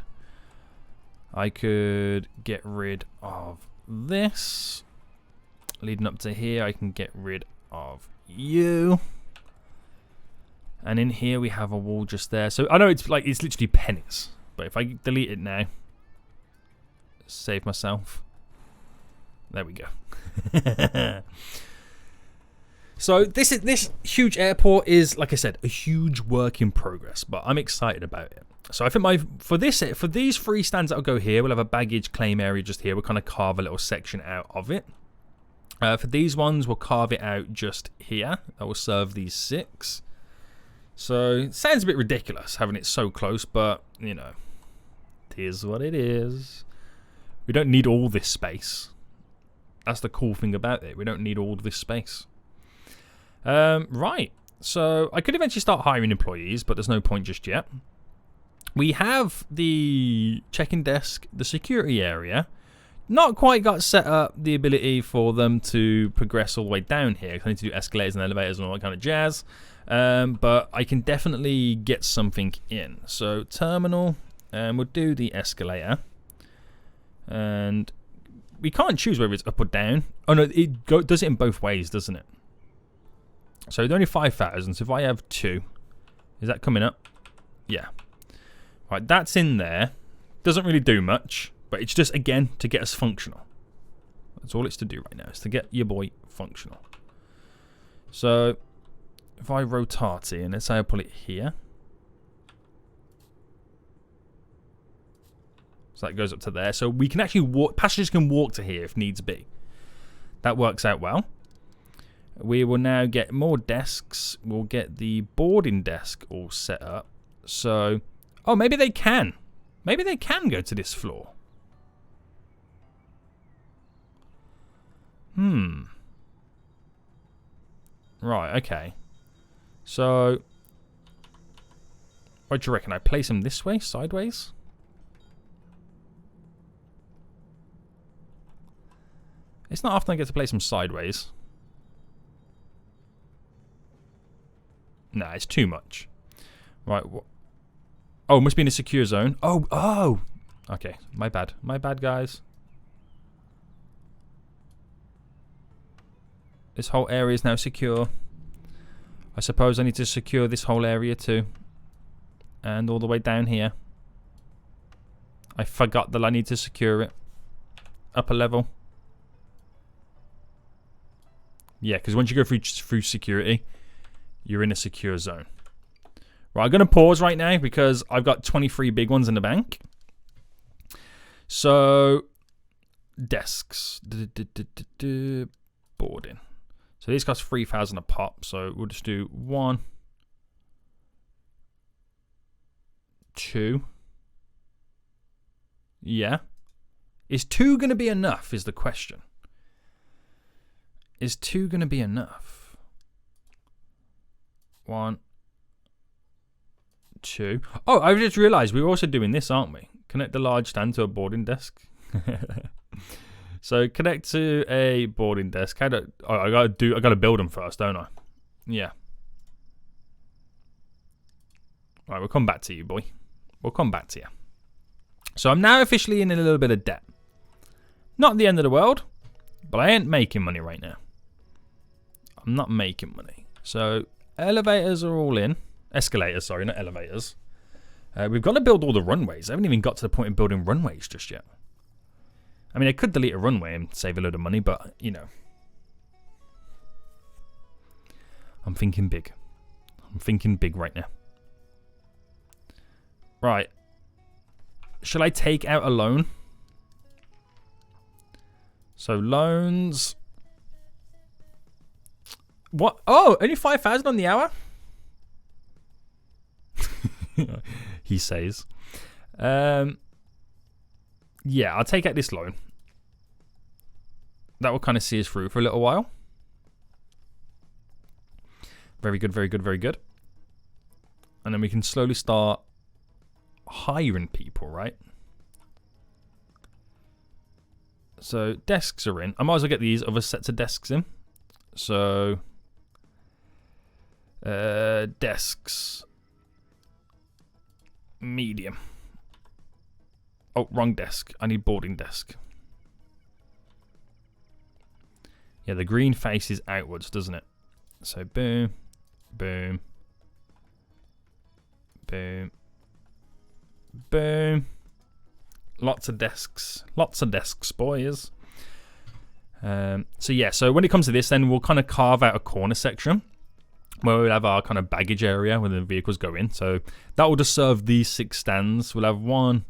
I could get rid of this. Leading up to here, I can get rid of you. And in here, we have a wall just there. So I know it's literally pennies. But if I delete it now, save myself. There we go. So this huge airport is, like I said, a huge work in progress, but I'm excited about it. So I think for these 3 stands that will go here, we'll have a baggage claim area just here. We'll kind of carve a little section out of it. For these ones, we'll carve it out just here. That will serve these 6. So it sounds a bit ridiculous having it so close, but you know, it is what it is. We don't need all this space. That's the cool thing about it. We don't need all this space. Right. So I could eventually start hiring employees, but there's no point just yet. We have the check-in desk, the security area. Not quite got set up the ability for them to progress all the way down here. I need to do escalators and elevators and all that kind of jazz. But I can definitely get something in. So terminal, and we'll do the escalator. And we can't choose whether it's up or down. Oh no, it does it in both ways, doesn't it? So they're only 5,000. So if I have 2, is that coming up? Yeah. Right, that's in there. Doesn't really do much, but it's just, again, to get us functional. That's all it's to do right now, is to get your boy functional. So if I rotate it, and let's say I pull it here. So that goes up to there. So we can actually walk, passengers can walk to here if needs be. That works out well. We will now get more desks. We'll get the boarding desk all set up. So, oh, maybe they can. Maybe they can go to this floor. Right, okay. So, what do you reckon? I place them this way, sideways? It's not often I get to place them sideways. Nah, it's too much. Right. Oh, it must be in a secure zone. Oh. Okay, my bad. My bad, guys. This whole area is now secure. I suppose I need to secure this whole area too. And all the way down here. I forgot that I need to secure it. Upper level. Yeah, because once you go through security, you're in a secure zone. Right, I'm going to pause right now because I've got 23 big ones in the bank. So, desks. Boarding. So these cost 3,000 a pop. So we'll just do 1, 2. Yeah. Is 2 going to be enough is the question. Is 2 going to be enough? 1, 2. Oh, I've just realised we're also doing this, aren't we? Connect the large stand to a boarding desk. So connect to a boarding desk. I gotta build them first, don't I? Yeah. Right, we'll come back to you, boy. We'll come back to you. So I'm now officially in a little bit of debt. Not the end of the world, but I ain't making money right now. I'm not making money. So elevators are all in. Escalators, sorry, not elevators. We've got to build all the runways. I haven't even got to the point of building runways just yet. I mean, I could delete a runway and save a load of money, but, you know. I'm thinking big. I'm thinking big right now. Right. Shall I take out a loan? So, loans. What? Oh, only 5,000 on the hour? He says. Yeah, I'll take out this loan. That will kind of see us through for a little while. Very good, very good, very good. And then we can slowly start hiring people, right? So desks are in. I might as well get these other sets of desks in. So desks. Medium. Oh, wrong desk. I need boarding desk. Yeah, the green faces outwards, doesn't it? So boom, boom, boom, boom. Lots of desks. Lots of desks, boys. So yeah, so when it comes to this, then we'll kind of carve out a corner section where we'll have our kind of baggage area where the vehicles go in. So that will just serve these 6 stands. We'll have one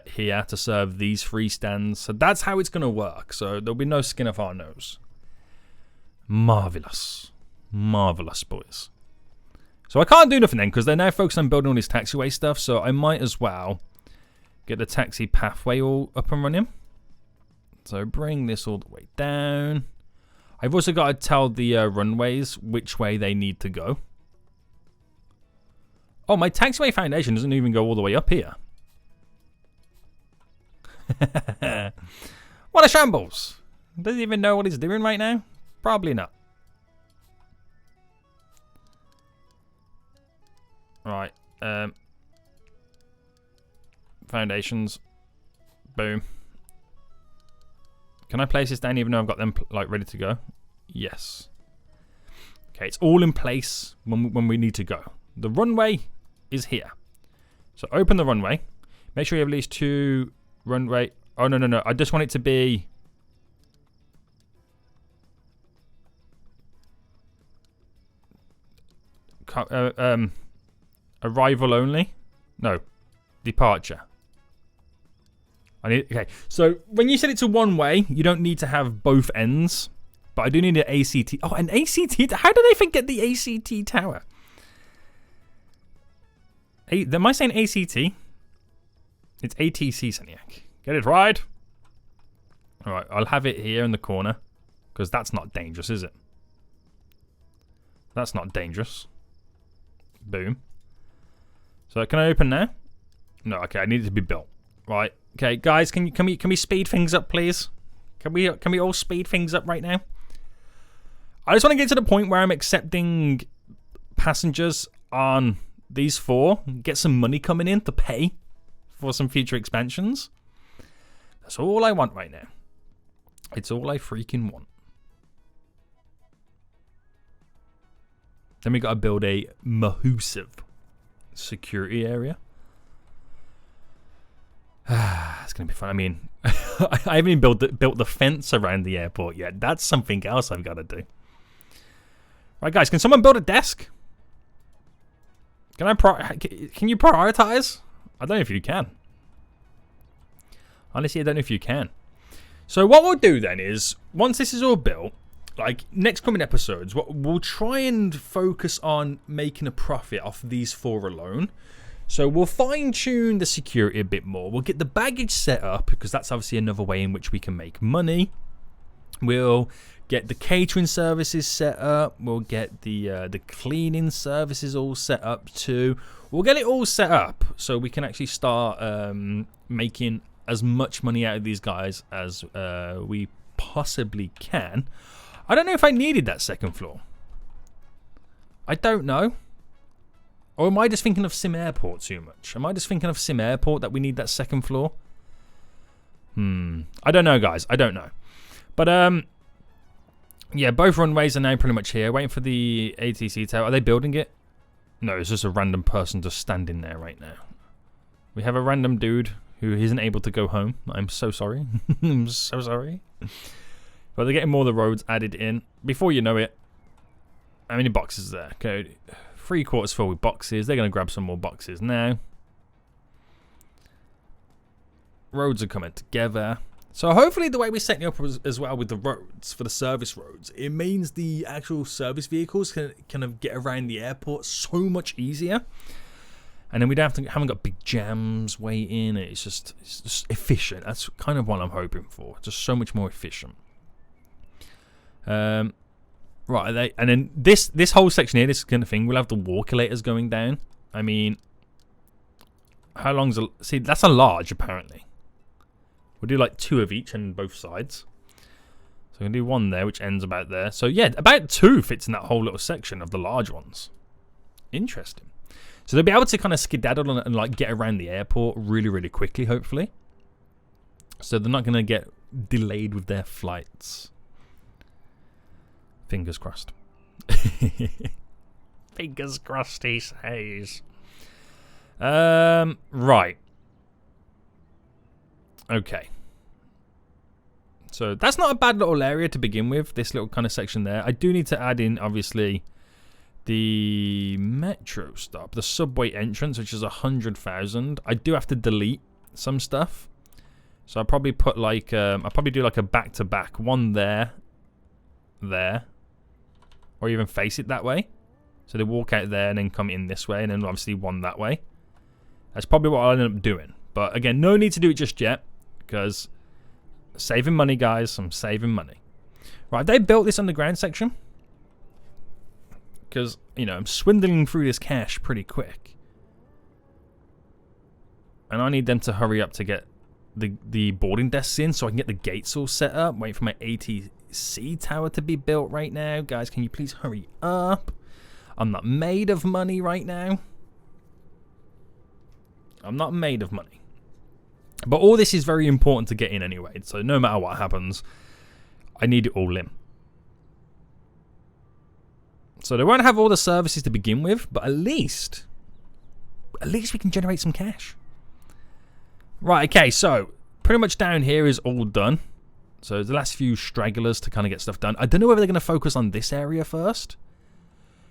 here to serve these 3 stands. So that's how it's going to work. So there'll be no skin off our nose. Marvelous. Marvelous, boys. So I can't do nothing then because they're now focused on building all this taxiway stuff. So I might as well get the taxi pathway all up and running. So bring this all the way down. I've also got to tell the runways which way they need to go. Oh, my taxiway foundation doesn't even go all the way up here. What a shambles. Does he even know what he's doing right now? Probably not. Right. Foundations. Boom. Can I place this down even though I've got them like ready to go? Yes. Okay, it's all in place when we need to go. The runway is here. So open the runway. Make sure you have at least 2 runway. Oh, no. I just want it to be... arrival only? No. Departure. Okay, so when you set it to one way, you don't need to have both ends. But I do need an ACT. Oh, an ACT? How did they forget the ACT tower? Am I saying ACT? It's ATC, Seniac. Get it right. Alright, I'll have it here in the corner. Because that's not dangerous, is it? That's not dangerous. Boom. So can I open now? No, okay, I need it to be built. Right. Okay, guys, can we speed things up, please? Can we all speed things up right now? I just want to get to the point where I'm accepting passengers on these 4. Get some money coming in to pay for some future expansions. That's all I want right now. It's all I freaking want. Then we got to build a massive security area. It's going to be fun. I mean, I haven't even built the fence around the airport yet. That's something else I've got to do. Right, guys, can someone build a desk? Can you prioritize? I don't know if you can. Honestly, I don't know if you can. So what we'll do then is, once this is all built, like next coming episodes, we'll try and focus on making a profit off these 4 alone. So we'll fine-tune the security a bit more. We'll get the baggage set up, because that's obviously another way in which we can make money. We'll get the catering services set up. We'll get the cleaning services all set up too. We'll get it all set up so we can actually start making as much money out of these guys as we possibly can. I don't know if I needed that second floor. I don't know. Or am I just thinking of Sim Airport too much? Am I just thinking of Sim Airport that we need that second floor? I don't know, guys. I don't know. But, yeah, both runways are now pretty much here. Waiting for the ATC tower. Are they building it? No, it's just a random person just standing there right now. We have a random dude who isn't able to go home. I'm so sorry. I'm so sorry. But they're getting more of the roads added in. Before you know it, how many boxes there? Okay. 3/4 full with boxes. They're going to grab some more boxes now. Roads are coming together. So hopefully the way we're setting up as well with the roads, for the service roads, it means the actual service vehicles can kind of get around the airport so much easier. And then we haven't got big jams waiting. It's just efficient. That's kind of what I'm hoping for. Just so much more efficient. Right, and then this whole section here, this kind of thing, we'll have the walkulators going down. I mean, how long's a... See, that's a large, apparently. We'll do like 2 of each on both sides. So we're going to do 1 there, which ends about there. So yeah, about 2 fits in that whole little section of the large ones. Interesting. So they'll be able to kind of skedaddle and like get around the airport really, really quickly, hopefully. So they're not going to get delayed with their flights. Fingers crossed. Fingers crossed, he says. Right. Okay. So that's not a bad little area to begin with, this little kind of section there. I do need to add in, obviously, the metro stop, the subway entrance, which is 100,000. I do have to delete some stuff. So I'll probably put like, I'll probably do like a back-to-back. One there. Or even face it that way. So they walk out there and then come in this way. And then obviously one that way. That's probably what I'll end up doing. But again, no need to do it just yet. Because saving money, guys. I'm saving money. Right, they built this underground section. Because, you know, I'm swindling through this cash pretty quick. And I need them to hurry up to get the boarding desks in so I can get the gates all set up. Wait for my ATC tower to be built right now. Guys, can you please hurry up? I'm not made of money right now. I'm not made of money. But all this is very important to get in anyway. So no matter what happens, I need it all in. So they won't have all the services to begin with, but at least we can generate some cash. Right, okay, so pretty much down here is all done. So the last few stragglers to kind of get stuff done. I don't know whether they're going to focus on this area first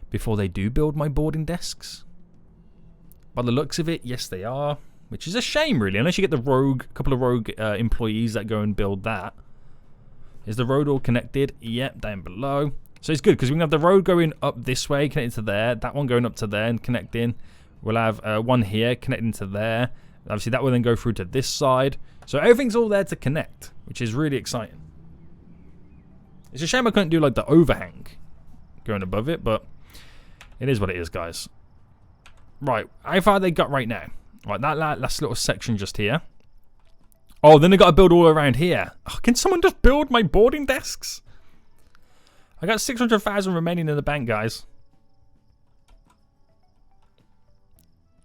before they do build my boarding desks. By the looks of it, yes they are. Which is a shame, really, unless you get the couple of rogue employees that go and build that. Is the road all connected? Yep, down below. So it's good because we can have the road going up this way, connecting to there. That one going up to there and connecting. We'll have one here connecting to there. Obviously, that will then go through to this side. So everything's all there to connect, which is really exciting. It's a shame I couldn't do like the overhang going above it, but it is what it is, guys. Right, how far they got right now? Right, that last little section just here. Oh, then they got to build all around here. Oh, can someone just build my boarding desks? I got 600,000 remaining in the bank, guys.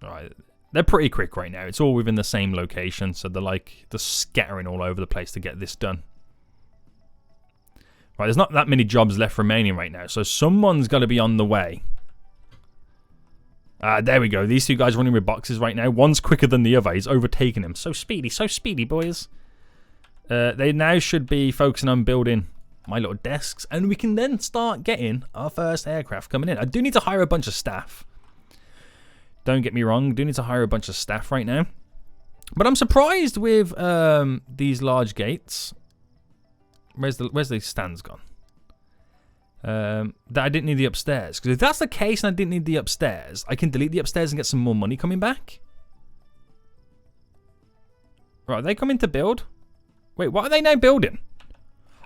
Alright, they're pretty quick right now. It's all within the same location, so they're like just scattering all over the place to get this done. Right, there's not that many jobs left remaining right now, so someone's got to be on the way. There we go. These two guys running with boxes right now. One's quicker than the other. He's overtaking him. So speedy, boys. They now should be focusing on building my little desks, and we can then start getting our first aircraft coming in. I do need to hire a bunch of staff. Don't get me wrong, I do need to hire a bunch of staff right now. But I'm surprised with these large gates. Where's the stands gone? That I didn't need the upstairs. Because if that's the case and I didn't need the upstairs, I can delete the upstairs and get some more money coming back. Right, are they coming to build? Wait, what are they now building?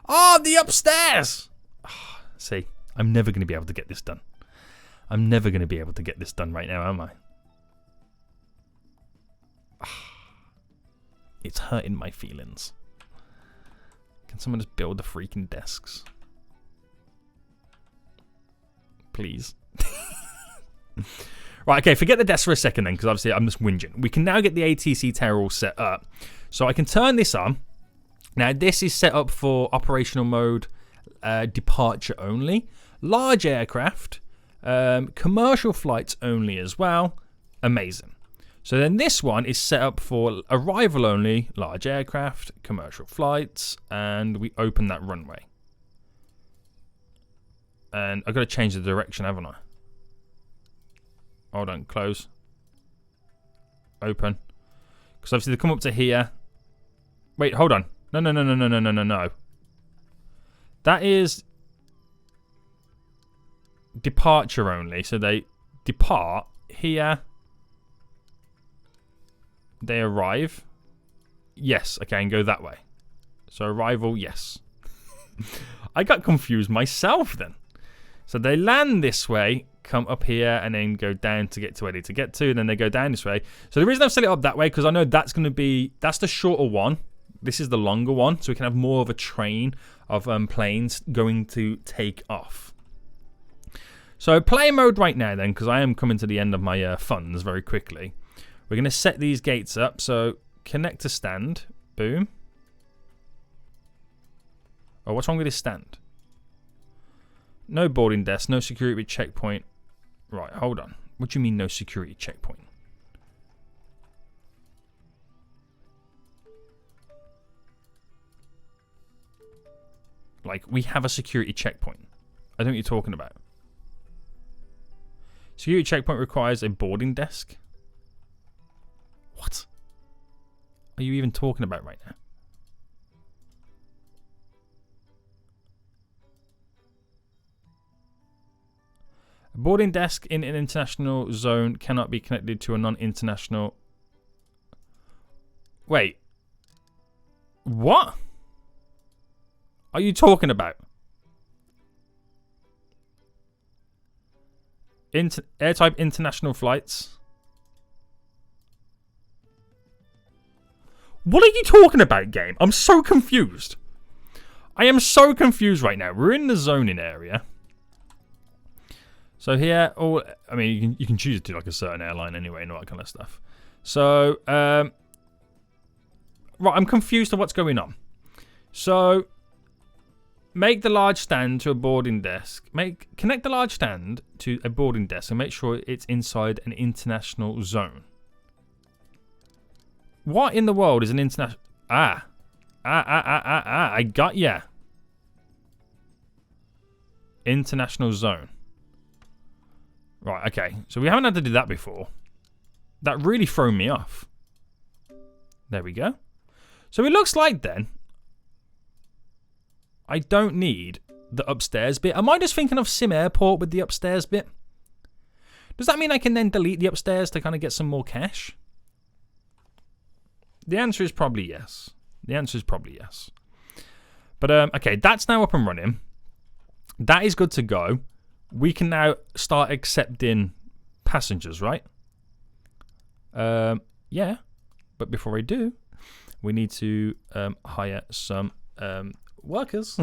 Oh, the upstairs! Oh, see, I'm never going to be able to get this done. I'm never going to be able to get this done right now, am I? It's hurting my feelings. Can someone just build the freaking desks? Please. Right, okay, forget the desk for a second then, because obviously I'm just whinging. We can now get the ATC tower all set up. So I can turn this on. Now, this is set up for operational mode, departure only. Large aircraft, commercial flights only as well. Amazing. So then this one is set up for arrival only, large aircraft, commercial flights, and we open that runway. And I've got to change the direction, haven't I? Hold on, close. Open. Because obviously they come up to here. Wait, hold on. No. That is departure only. So they depart here. They arrive. Yes, okay, and go that way. So arrival, yes. I got confused myself then. So they land this way, come up here, and then go down to get to where they need to get to, and then they go down this way. So the reason I've set it up that way, because I know that's going to be, that's the shorter one. This is the longer one, so we can have more of a train of planes going to take off. So play mode right now then, because I am coming to the end of my funds very quickly. We're going to set these gates up. So connect to stand. Boom. Oh, what's wrong with this stand? No boarding desk, no security checkpoint. Right, hold on. What do you mean no security checkpoint? Like, we have a security checkpoint. I don't know what you're talking about. Security checkpoint requires a boarding desk? What are you even talking about right now? A boarding desk in an international zone cannot be connected to a non-international... Wait. What are you talking about? Airtype international flights. What are you talking about, game? I'm so confused. I am so confused right now. We're in the zoning area. So here, I mean, you can choose to do like a certain airline anyway and all that kind of stuff. So, right, I'm confused to what's going on. So, make the large stand to a boarding desk. Connect the large stand to a boarding desk and make sure it's inside an international zone. What in the world is an international... I got ya. International zone. Right, okay. So we haven't had to do that before. That really threw me off. There we go. So it looks like then I don't need the upstairs bit. Am I just thinking of Sim Airport with the upstairs bit? Does that mean I can then delete the upstairs to kind of get some more cash? The answer is probably yes. The answer is probably yes. But, okay, that's now up and running. That is good to go. We can now start accepting passengers, right? Yeah. But before I do, we need to hire some workers.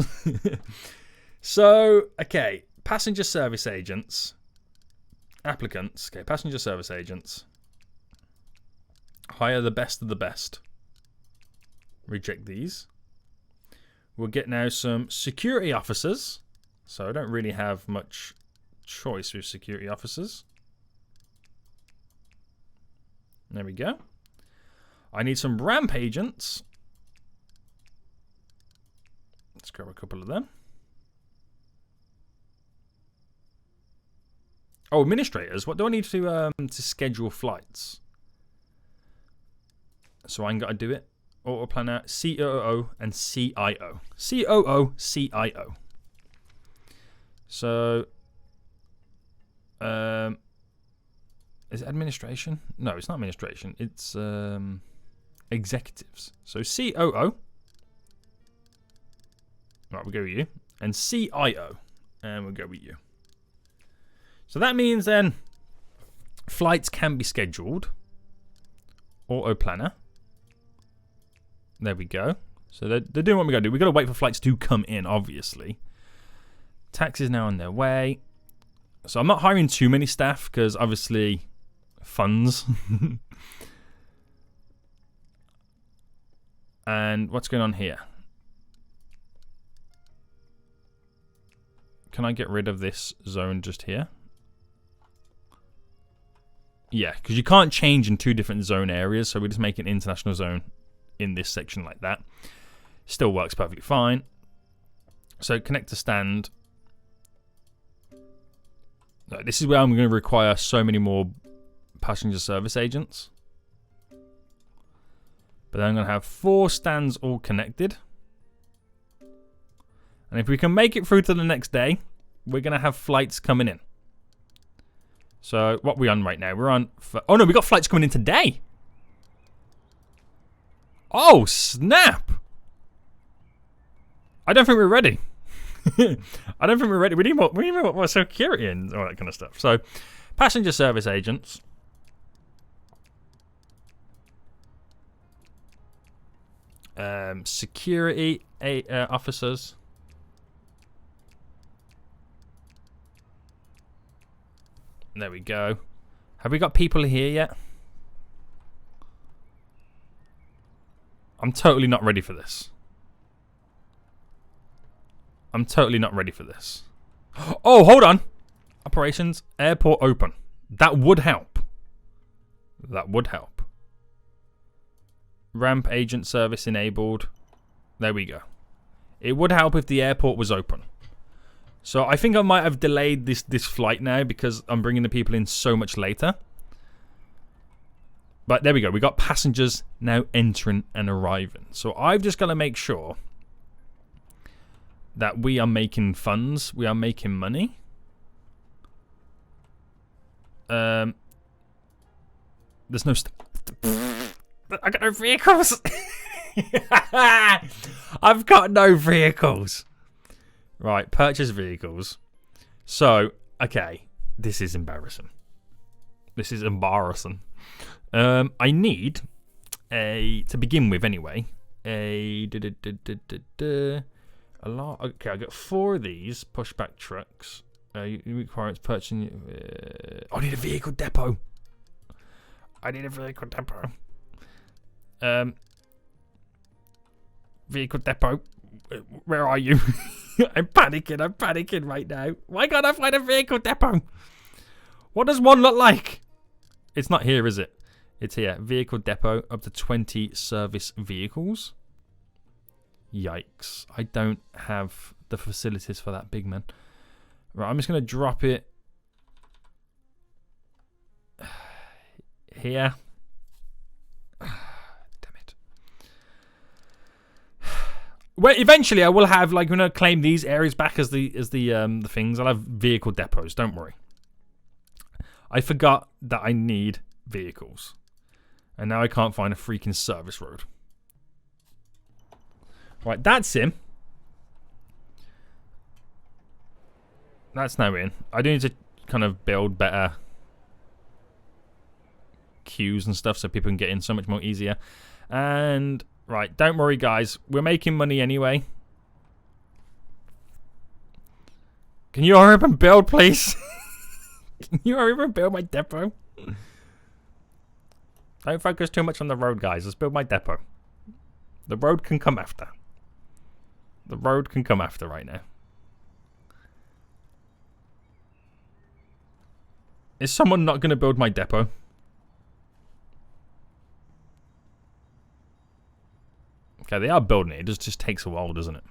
So, okay. Passenger service agents. Applicants. Okay, passenger service agents. Hire the best of the best. Reject these. We'll get now some security officers. So I don't really have much choice with security officers. There we go. I need some ramp agents. Let's grab a couple of them. Oh, administrators. What do I need to schedule flights? So I'm got to do it. Auto planner, COO, and CIO. COO, CIO. So, is it administration? No, it's not administration. It's executives. So COO. Right, we'll go with you. And CIO. And we'll go with you. So that means then flights can be scheduled. Auto planner. There we go. So they're doing what we got to do. We've got to wait for flights to come in, obviously. Taxis now on their way. So I'm not hiring too many staff because obviously funds. And what's going on here? Can I get rid of this zone just here? Yeah, because you can't change in two different zone areas. So we just make an international zone in this section like that. Still works perfectly fine. So connect to stand. This is where I'm going to require so many more passenger service agents. But then I'm going to have 4 stands all connected. And if we can make it through to the next day, we're going to have flights coming in. So what are we on right now? We're on... Oh no, we got flights coming in today. Oh, snap. I don't think we're ready. I don't think we're ready. We need more security and all that kind of stuff. So, passenger service agents. Security officers. There we go. Have we got people here yet? I'm totally not ready for this. I'm totally not ready for this. Oh, hold on. Operations, airport open. That would help. That would help. Ramp agent service enabled. There we go. It would help if the airport was open. So I think I might have delayed this flight now because I'm bringing the people in so much later. But there we go. We got passengers now entering and arriving. So I've just got to make sure that we are making funds. We are making money. There's no... I got no vehicles. I've got no vehicles. Right, purchase vehicles. So, okay. This is embarrassing. This is embarrassing. I need to begin with anyway, a lot. Okay, I got 4 of these pushback trucks. Requires purchasing. I need a vehicle depot. Vehicle depot. Where are you? I'm panicking right now. Why can't I find a vehicle depot? What does one look like? It's not here, is it? It's here. Vehicle depot, up to 20 service vehicles. Yikes. I don't have the facilities for that, big man. Right, I'm just going to drop it here. Damn it. Well, eventually I will have, like, when I claim these areas back as the things, I'll have vehicle depots, don't worry. I forgot that I need vehicles. And now I can't find a freaking service road. Right, that's him. That's now in. I do need to kind of build better queues and stuff so people can get in so much more easier. And, right, don't worry, guys. We're making money anyway. Can you hurry up and build, please? Can you hurry up and build my depot? Don't focus too much on the road, guys. Let's build my depot. The road can come after. The road can come after right now. Is someone not going to build my depot? Okay, they are building it. It just takes a while, doesn't it?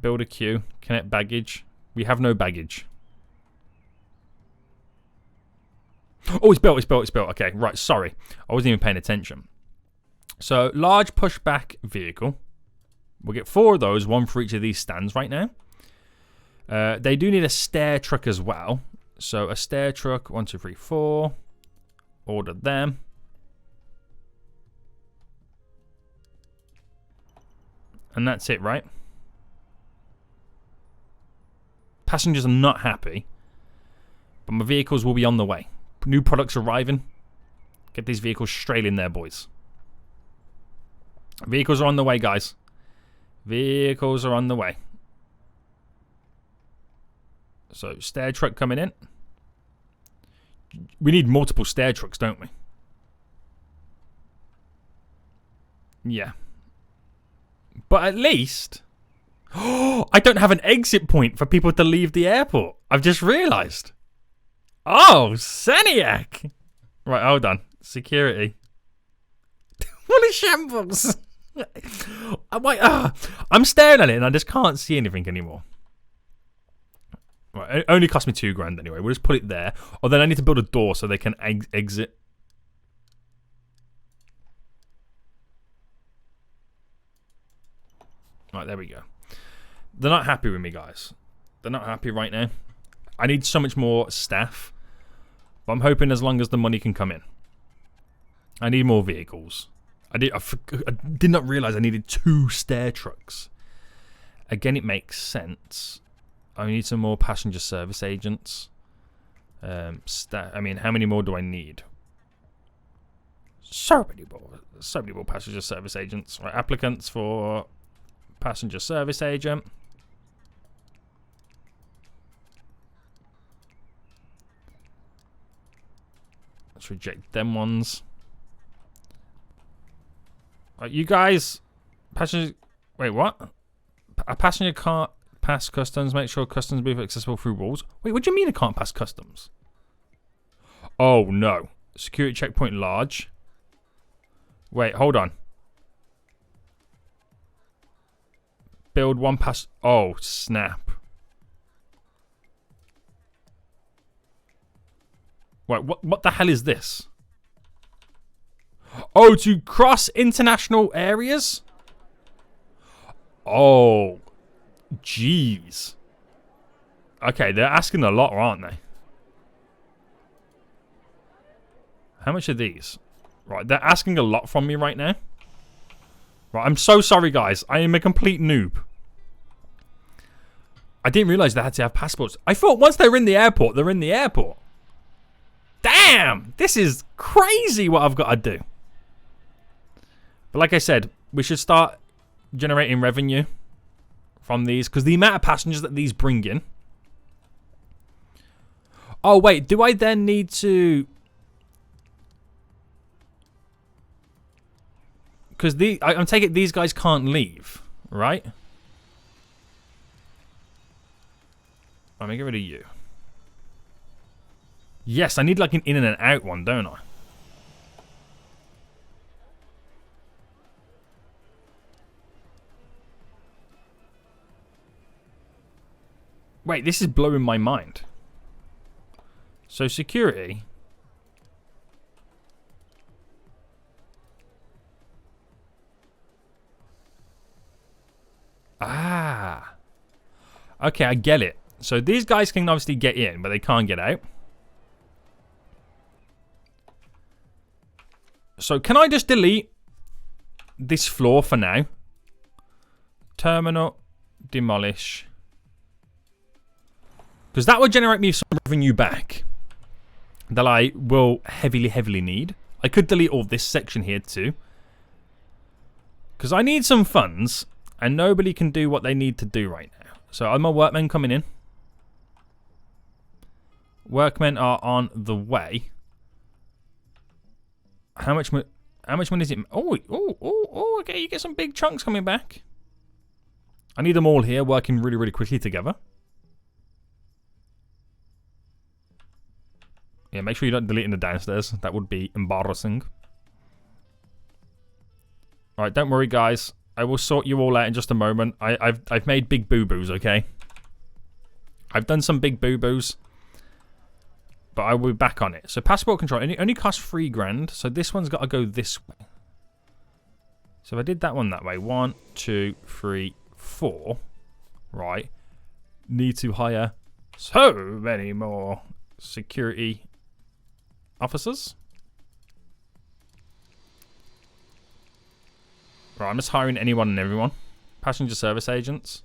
Build a queue. Connect baggage. We have no baggage. Oh, it's built. Okay, right, sorry. I wasn't even paying attention. So, large pushback vehicle. We'll get 4 of those, 1 for each of these stands right now. They do need a stair truck as well. So, a stair truck, 1, 2, 3, 4. Order them. And that's it, right? Passengers are not happy. But my vehicles will be on the way. New products arriving. Get these vehicles straight in there, boys. Vehicles are on the way, guys. Vehicles are on the way. So, stair truck coming in. We need multiple stair trucks, don't we? Yeah. But at least... I don't have an exit point for people to leave the airport. I've just realised. Oh, Seniac! Right, hold on. Security. What a shambles! I'm staring at it and I just can't see anything anymore. Right, it only cost me $2,000 anyway. We'll just put it there. Or then I need to build a door so they can exit. Right, there we go. They're not happy with me, guys. They're not happy right now. I need so much more staff. But I'm hoping as long as the money can come in. I need more vehicles. I did not realise I needed 2 stair trucks. Again, it makes sense. I need some more passenger service agents. I mean, how many more do I need? So many more passenger service agents. Right, applicants for passenger service agent. Let's reject them ones. You guys, passenger. Wait, what? A passenger can't pass customs. Make sure customs be accessible through walls. Wait, what do you mean it can't pass customs? Oh no! Security checkpoint large. Wait, hold on. Build one pass. Oh snap! Wait, what the hell is this? Oh, to cross international areas? Oh, jeez. Okay, they're asking a lot, aren't they? How much are these? Right, they're asking a lot from me right now. Right, I'm so sorry, guys. I am a complete noob. I didn't realize they had to have passports. I thought once they're in the airport, they're in the airport. Damn! This is crazy what I've got to do. But like I said, we should start generating revenue from these, because the amount of passengers that these bring in. Oh wait, do I then need to? Because I'm taking it these guys can't leave, right? Let me get rid of you. Yes, I need like an in and an out one, don't I? Wait, this is blowing my mind. So security. Ah. Okay, I get it. So these guys can obviously get in, but they can't get out. So can I just delete this floor for now? Terminal, demolish. Because that would generate me some revenue back that I will heavily need. I could delete all this section here too. Because I need some funds and nobody can do what they need to do right now. So are my workmen coming in? Workmen are on the way. How much money is it? Oh, okay, you get some big chunks coming back. I need them all here working really quickly together. Yeah, make sure you don't delete in the downstairs. That would be embarrassing. Alright, don't worry guys. I will sort you all out in just a moment. I've made big boo-boos, okay? I've done some big boo-boos. But I will be back on it. So passport control only costs $3,000. So this one's got to go this way. So if I did that one that way. 1, 2, 3, 4. Right. Need to hire so many more security officers. Right, I'm just hiring anyone and everyone. Passenger service agents.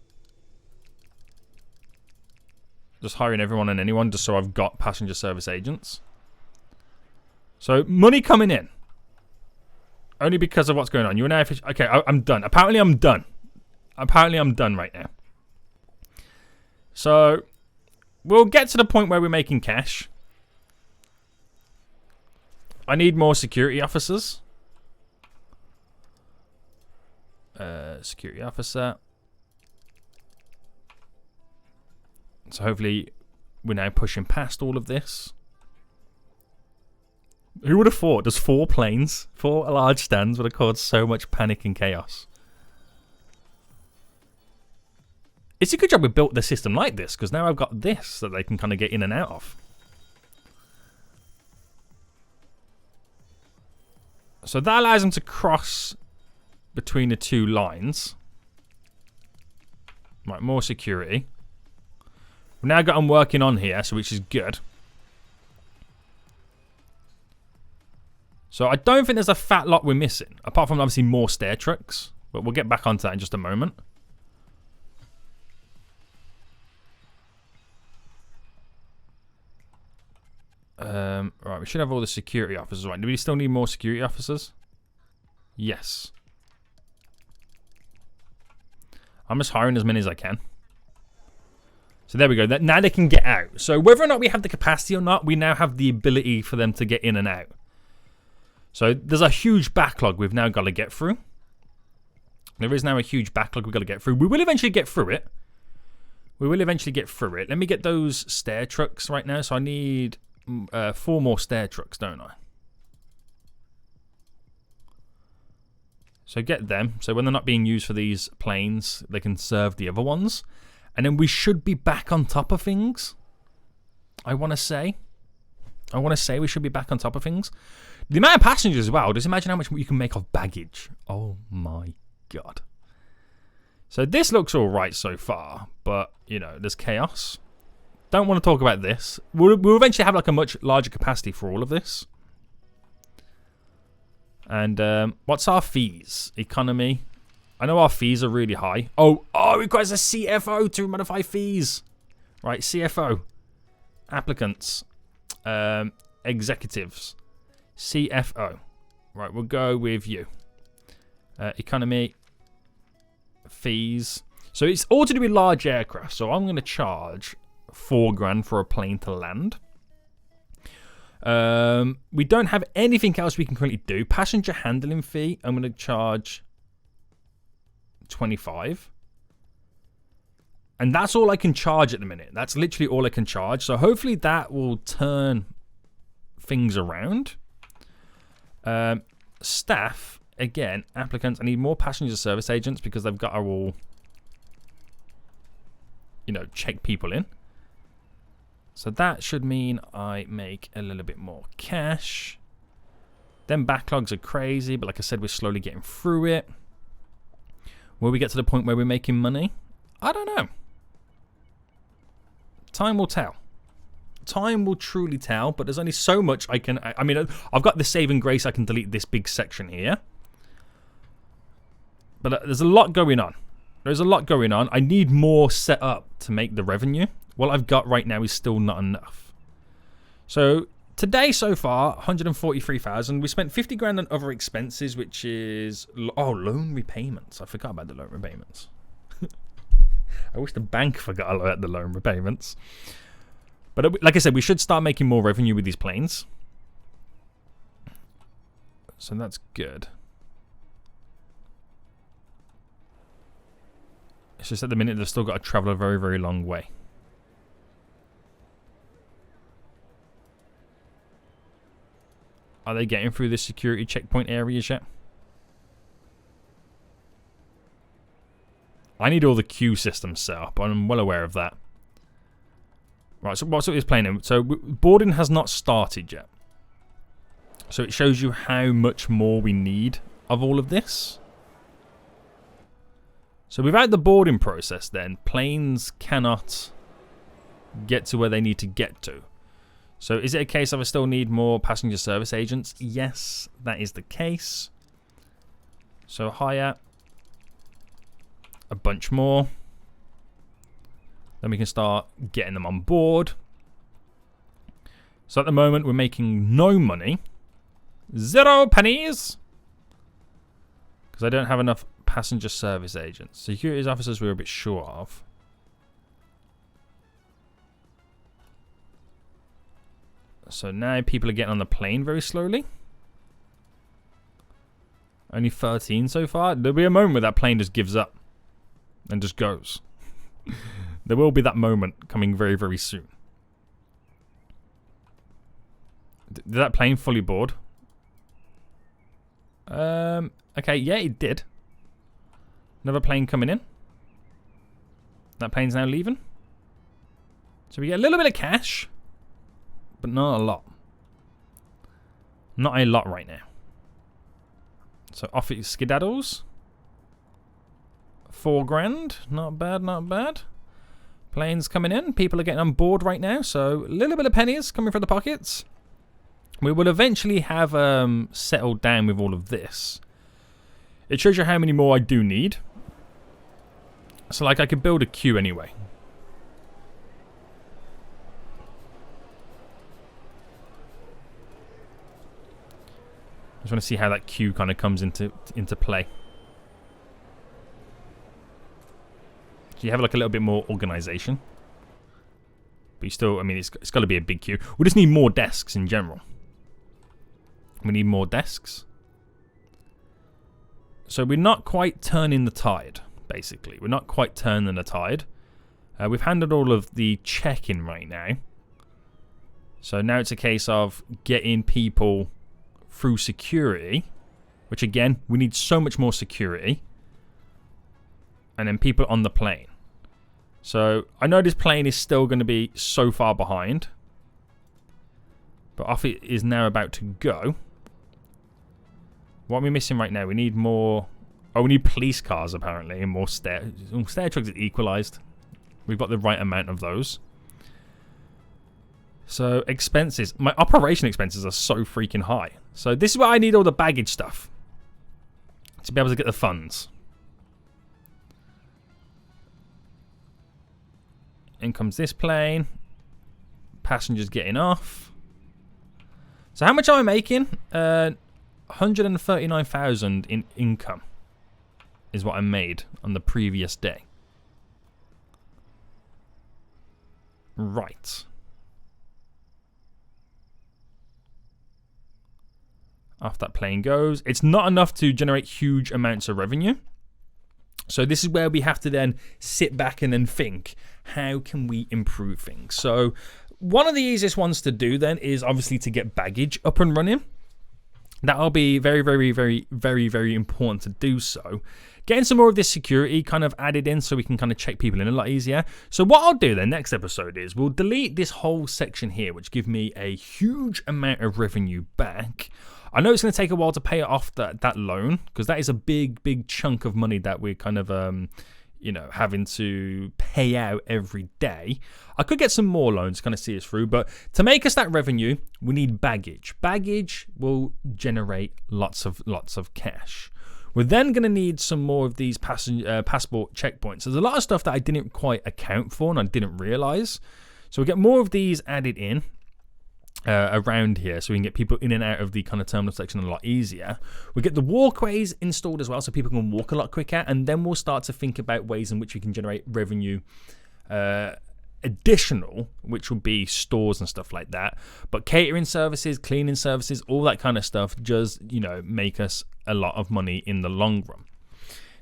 Just hiring everyone and anyone just so I've got passenger service agents. So, money coming in. Only because of what's going on. You and I... Okay, I'm done. Apparently I'm done. Apparently I'm done right now. So, we'll get to the point where we're making cash. I need more security officers. Security officer. So hopefully we're now pushing past all of this. Who would have thought just 4 planes, 4 large stands would have caused so much panic and chaos. It's a good job we built the system like this, because now I've got this that they can kind of get in and out of. So that allows them to cross between the 2 lines. Right, more security. We've now got them working on here, so which is good. So I don't think there's a fat lot we're missing, apart from obviously more stair trucks. But we'll get back onto that in just a moment. Right, we should have all the security officers. Right, do we still need more security officers? Yes. I'm just hiring as many as I can. So there we go. Now they can get out. So whether or not we have the capacity or not, we now have the ability for them to get in and out. So there's a huge backlog we've now got to get through. There is now a huge backlog we've got to get through. We will eventually get through it. Let me get those stair trucks right now. So I need 4 more stair trucks, don't I? So get them. So when they're not being used for these planes, they can serve the other ones. And then we should be back on top of things. I want to say we should be back on top of things. The amount of passengers as well. Just imagine how much you can make off baggage. Oh my god. So this looks alright so far. But, you know, there's chaos. Don't want to talk about this. We'll eventually have like a much larger capacity for all of this. And what's our fees? Economy. I know our fees are really high. Oh, it requires a CFO to modify fees. Right, CFO. Applicants. Executives. CFO. Right, we'll go with you. Economy. Fees. So it's all to do with large aircraft. So I'm going to charge $4,000 for a plane to land. We don't have anything else we can currently do. Passenger handling fee, I'm going to charge $25. And that's all I can charge at the minute. That's literally all I can charge. So hopefully that will turn things around. Staff, again, applicants. I need more passenger service agents because they've got to all, you know, check people in. So that should mean I make a little bit more cash. Then backlogs are crazy, but like I said, we're slowly getting through it. Will we get to the point where we're making money? I don't know. Time will tell. Time will truly tell, but there's only so much I can... I mean, I've got the saving grace. I can delete this big section here. But there's a lot going on. There's a lot going on. I need more set up to make the revenue. What I've got right now is still not enough. So today so far, 143,000. We spent 50 grand on other expenses, which is loan repayments. I forgot about the loan repayments. I wish the bank forgot about the loan repayments. But like I said, we should start making more revenue with these planes. So that's good. It's just at the minute they've still got to travel a very, very long way. Are they getting through the security checkpoint areas yet? I need all the queue systems set up. I'm well aware of that. Right, so what's this plane in? So boarding has not started yet. So it shows you how much more we need of all of this. So without the boarding process then, planes cannot get to where they need to get to. So is it a case of I still need more passenger service agents? Yes, that is the case. So hire a bunch more. Then we can start getting them on board. So at the moment we're making no money. 0 pennies. Because I don't have enough passenger service agents. Securities officers we were a bit short of. So now people are getting on the plane very slowly. Only 13 so far. There'll be a moment where that plane just gives up and just goes. There will be that moment coming very, very soon. Did that plane fully board? Okay, yeah, it did. Another plane coming in. That plane's now leaving. So we get a little bit of cash. But not a lot. Not a lot right now. So off it skedaddles. $4,000. Not bad, not bad. Planes coming in. People are getting on board right now. So a little bit of pennies coming from the pockets. We will eventually have settled down with all of this. It shows you how many more I do need. So like I could build a queue anyway. I just want to see how that queue kind of comes into play. So you have like a little bit more organization. But you still, I mean, it's got to be a big queue. We just need more desks in general. We need more desks. So we're not quite turning the tide, basically. We're not quite turning the tide. We've handled all of the check-in right now. So now it's a case of getting people through security, which again, we need so much more security. And then people on the plane. So I know this plane is still going to be so far behind. But off it is now about to go. What are we missing right now? We need more... Oh, we need police cars, apparently, and more stair trucks are equalized. We've got the right amount of those. So, expenses. My operation expenses are so freaking high. So, this is where I need all the baggage stuff. To be able to get the funds. In comes this plane. Passengers getting off. So, how much am I making? 139,000 in income is what I made on the previous day. Right. Off that plane goes. It's not enough to generate huge amounts of revenue. So this is where we have to then sit back and then think, how can we improve things? So one of the easiest ones to do then is obviously to get baggage up and running. That'll be very, very, very, very, very important to do so. Getting some more of this security kind of added in so we can kind of check people in a lot easier. So what I'll do then next episode is we'll delete this whole section here, which give me a huge amount of revenue back. I know it's going to take a while to pay off that loan, because that is a big, big chunk of money that we're kind of, having to pay out every day. I could get some more loans to kind of see us through, but to make us that revenue, we need baggage. Baggage will generate lots of cash. We're then going to need some more of these passport checkpoints. There's a lot of stuff that I didn't quite account for and I didn't realize. So we get more of these added in around here so we can get people in and out of the kind of terminal section a lot easier. We get the walkways installed as well so people can walk a lot quicker, and then we'll start to think about ways in which we can generate revenue additional, which will be stores and stuff like that. But catering services, cleaning services, all that kind of stuff just, make us a lot of money in the long run.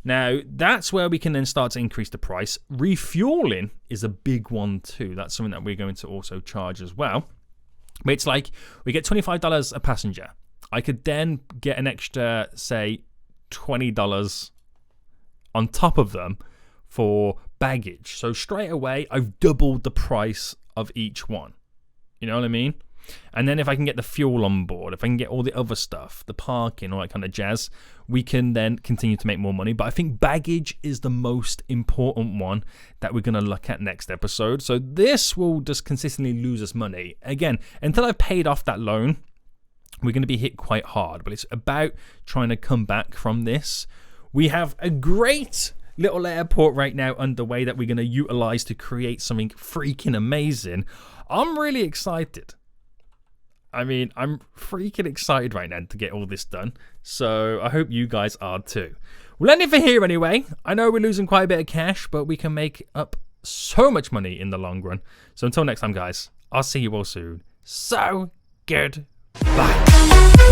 Now, that's where we can then start to increase the price. Refueling is a big one too. That's something that we're going to also charge as well. But it's like we get $25 a passenger. I could then get an extra, say, $20 on top of them for baggage. So straight away, I've doubled the price of each one. You know what I mean? And then if I can get the fuel on board, if I can get all the other stuff, the parking, all that kind of jazz, we can then continue to make more money. But I think baggage is the most important one that we're going to look at next episode. So this will just consistently lose us money. Again, until I've paid off that loan, we're going to be hit quite hard. But it's about trying to come back from this. We have a great little airport right now underway that we're going to utilize to create something freaking amazing. I'm really excited. I mean, I'm freaking excited right now to get all this done. So I hope you guys are too. We'll end it for here anyway. I know we're losing quite a bit of cash, but we can make up so much money in the long run. So until next time, guys, I'll see you all soon. So good. Bye.